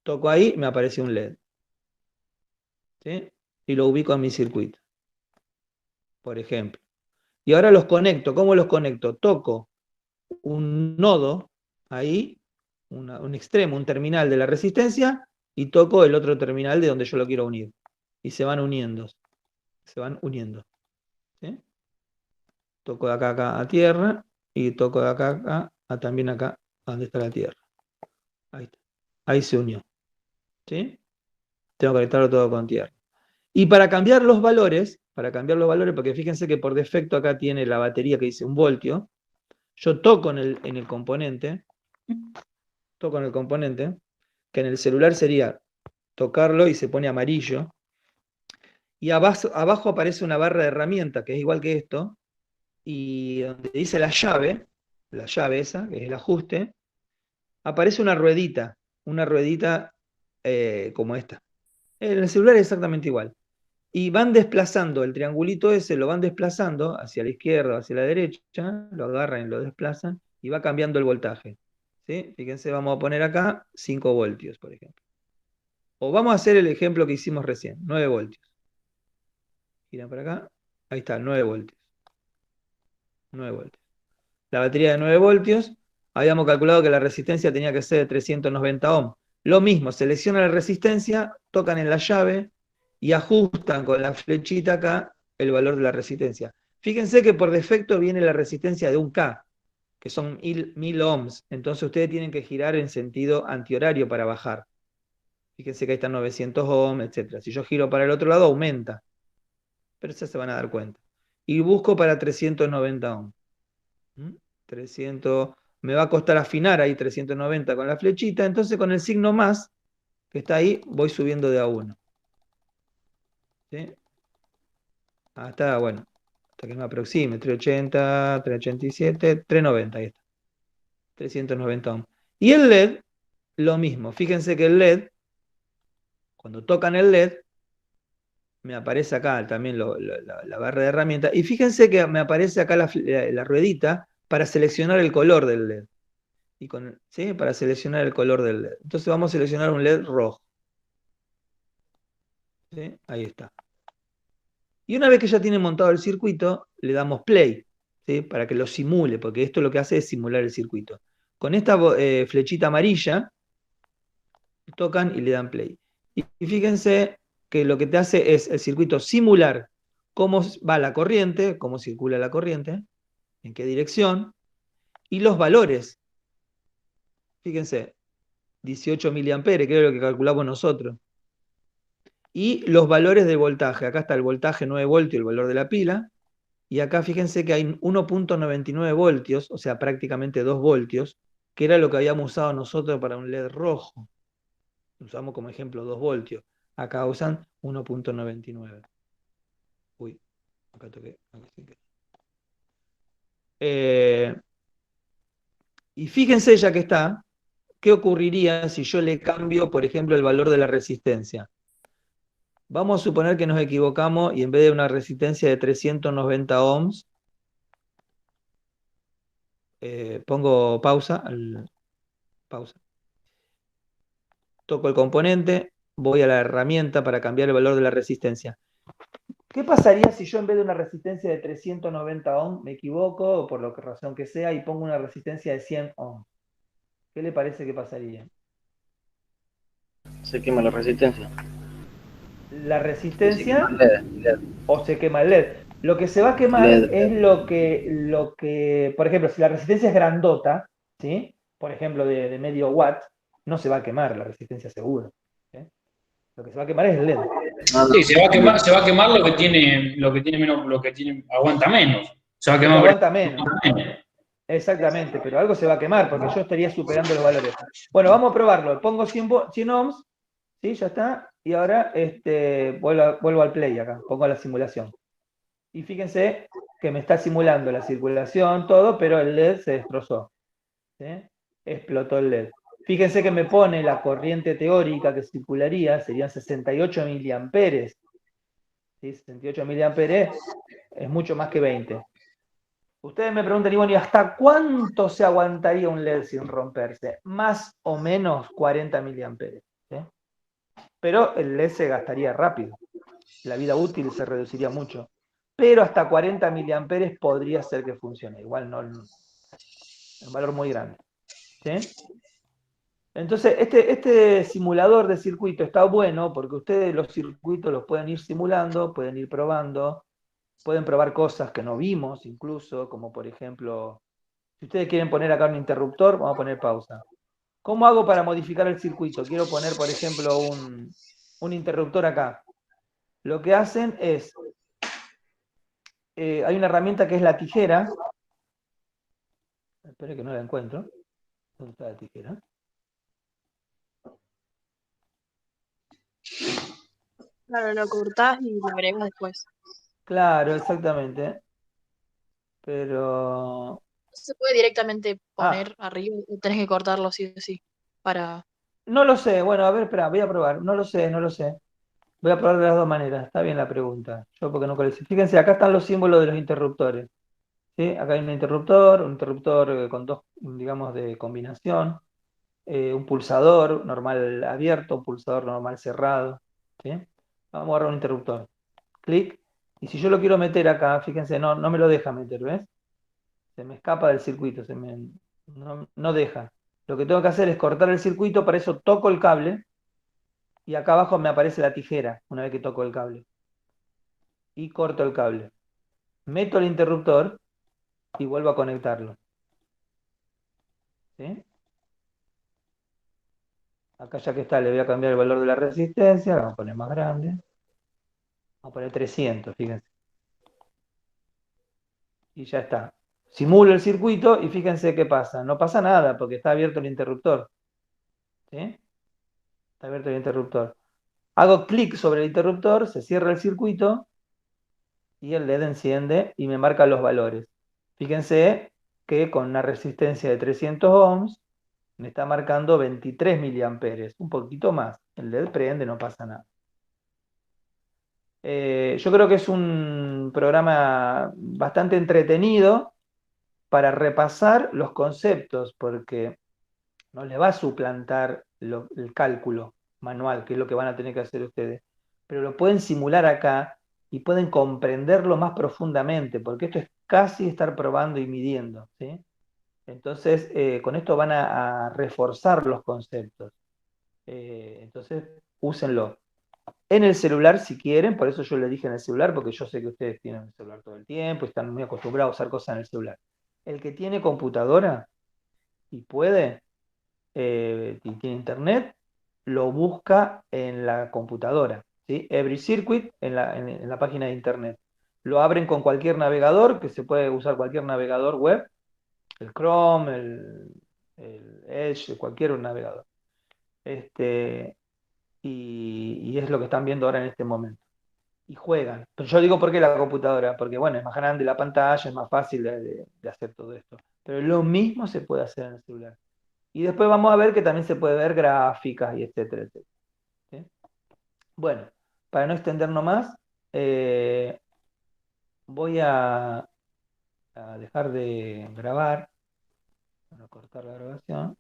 Toco ahí, me aparece un LED, ¿sí? Y lo ubico en mi circuito, por ejemplo. Y ahora los conecto. ¿Cómo los conecto? Toco un nodo ahí, un extremo, un terminal de la resistencia, y toco el otro terminal de donde yo lo quiero unir. Y se van uniendo. ¿Sí? Toco de acá a tierra, y toco de acá también acá, donde está la tierra. Ahí está. Ahí se unió. ¿Sí? Tengo que conectarlo todo con tierra. Y para cambiar los valores, porque fíjense que por defecto acá tiene la batería que dice 1 voltio, yo toco en el componente, que en el celular sería tocarlo y se pone amarillo, y abajo aparece una barra de herramientas que es igual que esto, y donde dice la llave esa, que es el ajuste, aparece una ruedita como esta. En el celular es exactamente igual. Y van desplazando el triangulito ese, lo van desplazando hacia la izquierda o hacia la derecha, lo agarran y lo desplazan, y va cambiando el voltaje. ¿Sí? Fíjense, vamos a poner acá 5 voltios, por ejemplo. O vamos a hacer el ejemplo que hicimos recién, 9 voltios. Giran para acá, ahí está, 9 voltios. 9 voltios. La batería de 9 voltios, habíamos calculado que la resistencia tenía que ser de 390 ohms. Lo mismo, seleccionan la resistencia, tocan en la llave y ajustan con la flechita acá el valor de la resistencia. Fíjense que por defecto viene la resistencia de 1K, que son 1000 ohms. Entonces ustedes tienen que girar en sentido antihorario para bajar. Fíjense que ahí están 900 ohms, etc. Si yo giro para el otro lado, aumenta. Pero ya se van a dar cuenta. Y busco para 390 ohms. 300 me va a costar afinar ahí 390 con la flechita, entonces con el signo más, que está ahí, voy subiendo de a 1. ¿Sí? Hasta, bueno, hasta que me aproxime, 380, 387, 390, ahí está, 390 ohms. Y el LED, lo mismo, fíjense que el LED, cuando tocan el LED, me aparece acá también la barra de herramientas, y fíjense que me aparece acá la ruedita para seleccionar el color del LED. ¿Sí? Para seleccionar el color del LED. Entonces vamos a seleccionar un LED rojo. ¿Sí? Ahí está. Y una vez que ya tiene montado el circuito, le damos play, ¿sí? Para que lo simule, porque esto lo que hace es simular el circuito. Con esta flechita amarilla, tocan y le dan play. Y fíjense que lo que te hace es el circuito simular cómo va la corriente, cómo circula la corriente, en qué dirección, y los valores. Fíjense, 18 miliamperes, que es lo que calculamos nosotros. Y los valores de voltaje. Acá está el voltaje 9 voltios, el valor de la pila. Y acá fíjense que hay 1.99 voltios, o sea, prácticamente 2 voltios, que era lo que habíamos usado nosotros para un LED rojo. Usamos como ejemplo 2 voltios. Acá usan 1.99. Uy, acá toqué. Y fíjense ya que está, ¿qué ocurriría si yo le cambio, por ejemplo, el valor de la resistencia? Vamos a suponer que nos equivocamos y en vez de una resistencia de 390 ohms, pongo pausa, pausa. Toco el componente, voy a la herramienta para cambiar el valor de la resistencia. ¿Qué pasaría si yo en vez de una resistencia de 390 ohms me equivoco, o por lo que razón que sea, y pongo una resistencia de 100 ohms? ¿Qué le parece que pasaría? Se quema la resistencia. La Y se resistencia quema el LED. o se quema el LED. Lo que se va a quemar LED. es lo que, por ejemplo, si la resistencia es grandota, ¿sí? Por ejemplo, de medio watt, no se va a quemar la resistencia seguro. ¿Sí? Lo que se va a quemar es el LED. Sí, se va a quemar lo que tiene menos, aguanta menos. Se va a Lo que quemar aguanta menos. Exactamente, pero algo se va a quemar porque yo estaría superando los valores. Bueno, vamos a probarlo. Pongo 100 ohms, ¿sí? Ya está. Y ahora vuelvo al play acá, pongo la simulación. Y fíjense que me está simulando la circulación, todo, pero el LED se destrozó. ¿Sí? Explotó el LED. Fíjense que me pone la corriente teórica que circularía, serían 68 miliamperes. ¿Sí? 68 miliamperes es mucho más que 20. Ustedes me preguntan, y bueno, ¿y hasta cuánto se aguantaría un LED sin romperse? Más o menos 40 miliamperes. ¿Sí? Pero el LED se gastaría rápido. La vida útil se reduciría mucho. Pero hasta 40 miliamperes podría ser que funcione. Igual no, es un valor muy grande. ¿Sí? Entonces, este simulador de circuito está bueno porque ustedes los circuitos los pueden ir simulando, pueden ir probando, pueden probar cosas que no vimos incluso, como por ejemplo, si ustedes quieren poner acá un interruptor, vamos a poner pausa. ¿Cómo hago para modificar el circuito? Quiero poner, por ejemplo, un interruptor acá. Lo que hacen es, hay una herramienta que es la tijera. Espero que no la encuentro. ¿Dónde está la tijera? Claro, lo cortás y lo agregas después. Claro, exactamente. Pero... Se puede directamente poner arriba y tenés que cortarlo sí o sí. Para. No lo sé. Bueno, a ver, espera, voy a probar. No lo sé, no lo sé. Voy a probar de las dos maneras. Está bien la pregunta. Yo porque no colecciono. Fíjense, acá están los símbolos de los interruptores. ¿Sí? Acá hay un interruptor con dos, digamos, de combinación. Un pulsador normal abierto, un pulsador normal cerrado. ¿Sí? Vamos a agarrar un interruptor. Clic. Y si yo lo quiero meter acá, fíjense, no me lo deja meter, ¿ves? Se me escapa del circuito, no deja. Lo que tengo que hacer es cortar el circuito, para eso toco el cable y acá abajo me aparece la tijera una vez que toco el cable. Y corto el cable. Meto el interruptor y vuelvo a conectarlo. ¿Sí? Acá ya que está, le voy a cambiar el valor de la resistencia, vamos a poner más grande. Vamos a poner 300, fíjense. Y ya está. simulo el circuito y fíjense qué pasa. No pasa nada porque está abierto el interruptor. ¿Sí? Está abierto el interruptor. Hago clic sobre el interruptor, se cierra el circuito y el LED enciende y me marca los valores. Fíjense que con una resistencia de 300 ohms me está marcando 23 miliamperes, un poquito más. El LED prende, no pasa nada. Yo creo que es un programa bastante entretenido para repasar los conceptos, porque no les va a suplantar el cálculo manual, que es lo que van a tener que hacer ustedes, pero lo pueden simular acá y pueden comprenderlo más profundamente, porque esto es casi estar probando y midiendo, ¿sí? Entonces, con esto van a reforzar los conceptos. Entonces, úsenlo. En el celular si quieren, por eso yo le dije en el celular, porque yo sé que ustedes tienen el celular todo el tiempo y están muy acostumbrados a usar cosas en el celular. El que tiene computadora y puede, y tiene internet, lo busca en la computadora, ¿sí? Every Circuit en la página de internet. Lo abren con cualquier navegador, que se puede usar cualquier navegador web, el Chrome, el Edge, cualquier navegador. Y es lo que están viendo ahora en este momento. Y juegan. Pero yo digo por qué la computadora, porque bueno, es más grande la pantalla, es más fácil de hacer todo esto. Pero lo mismo se puede hacer en el celular. Y después vamos a ver que también se puede ver gráficas y etcétera, etcétera. ¿Sí? Bueno, para no extendernos más, voy a dejar de grabar, voy a cortar la grabación.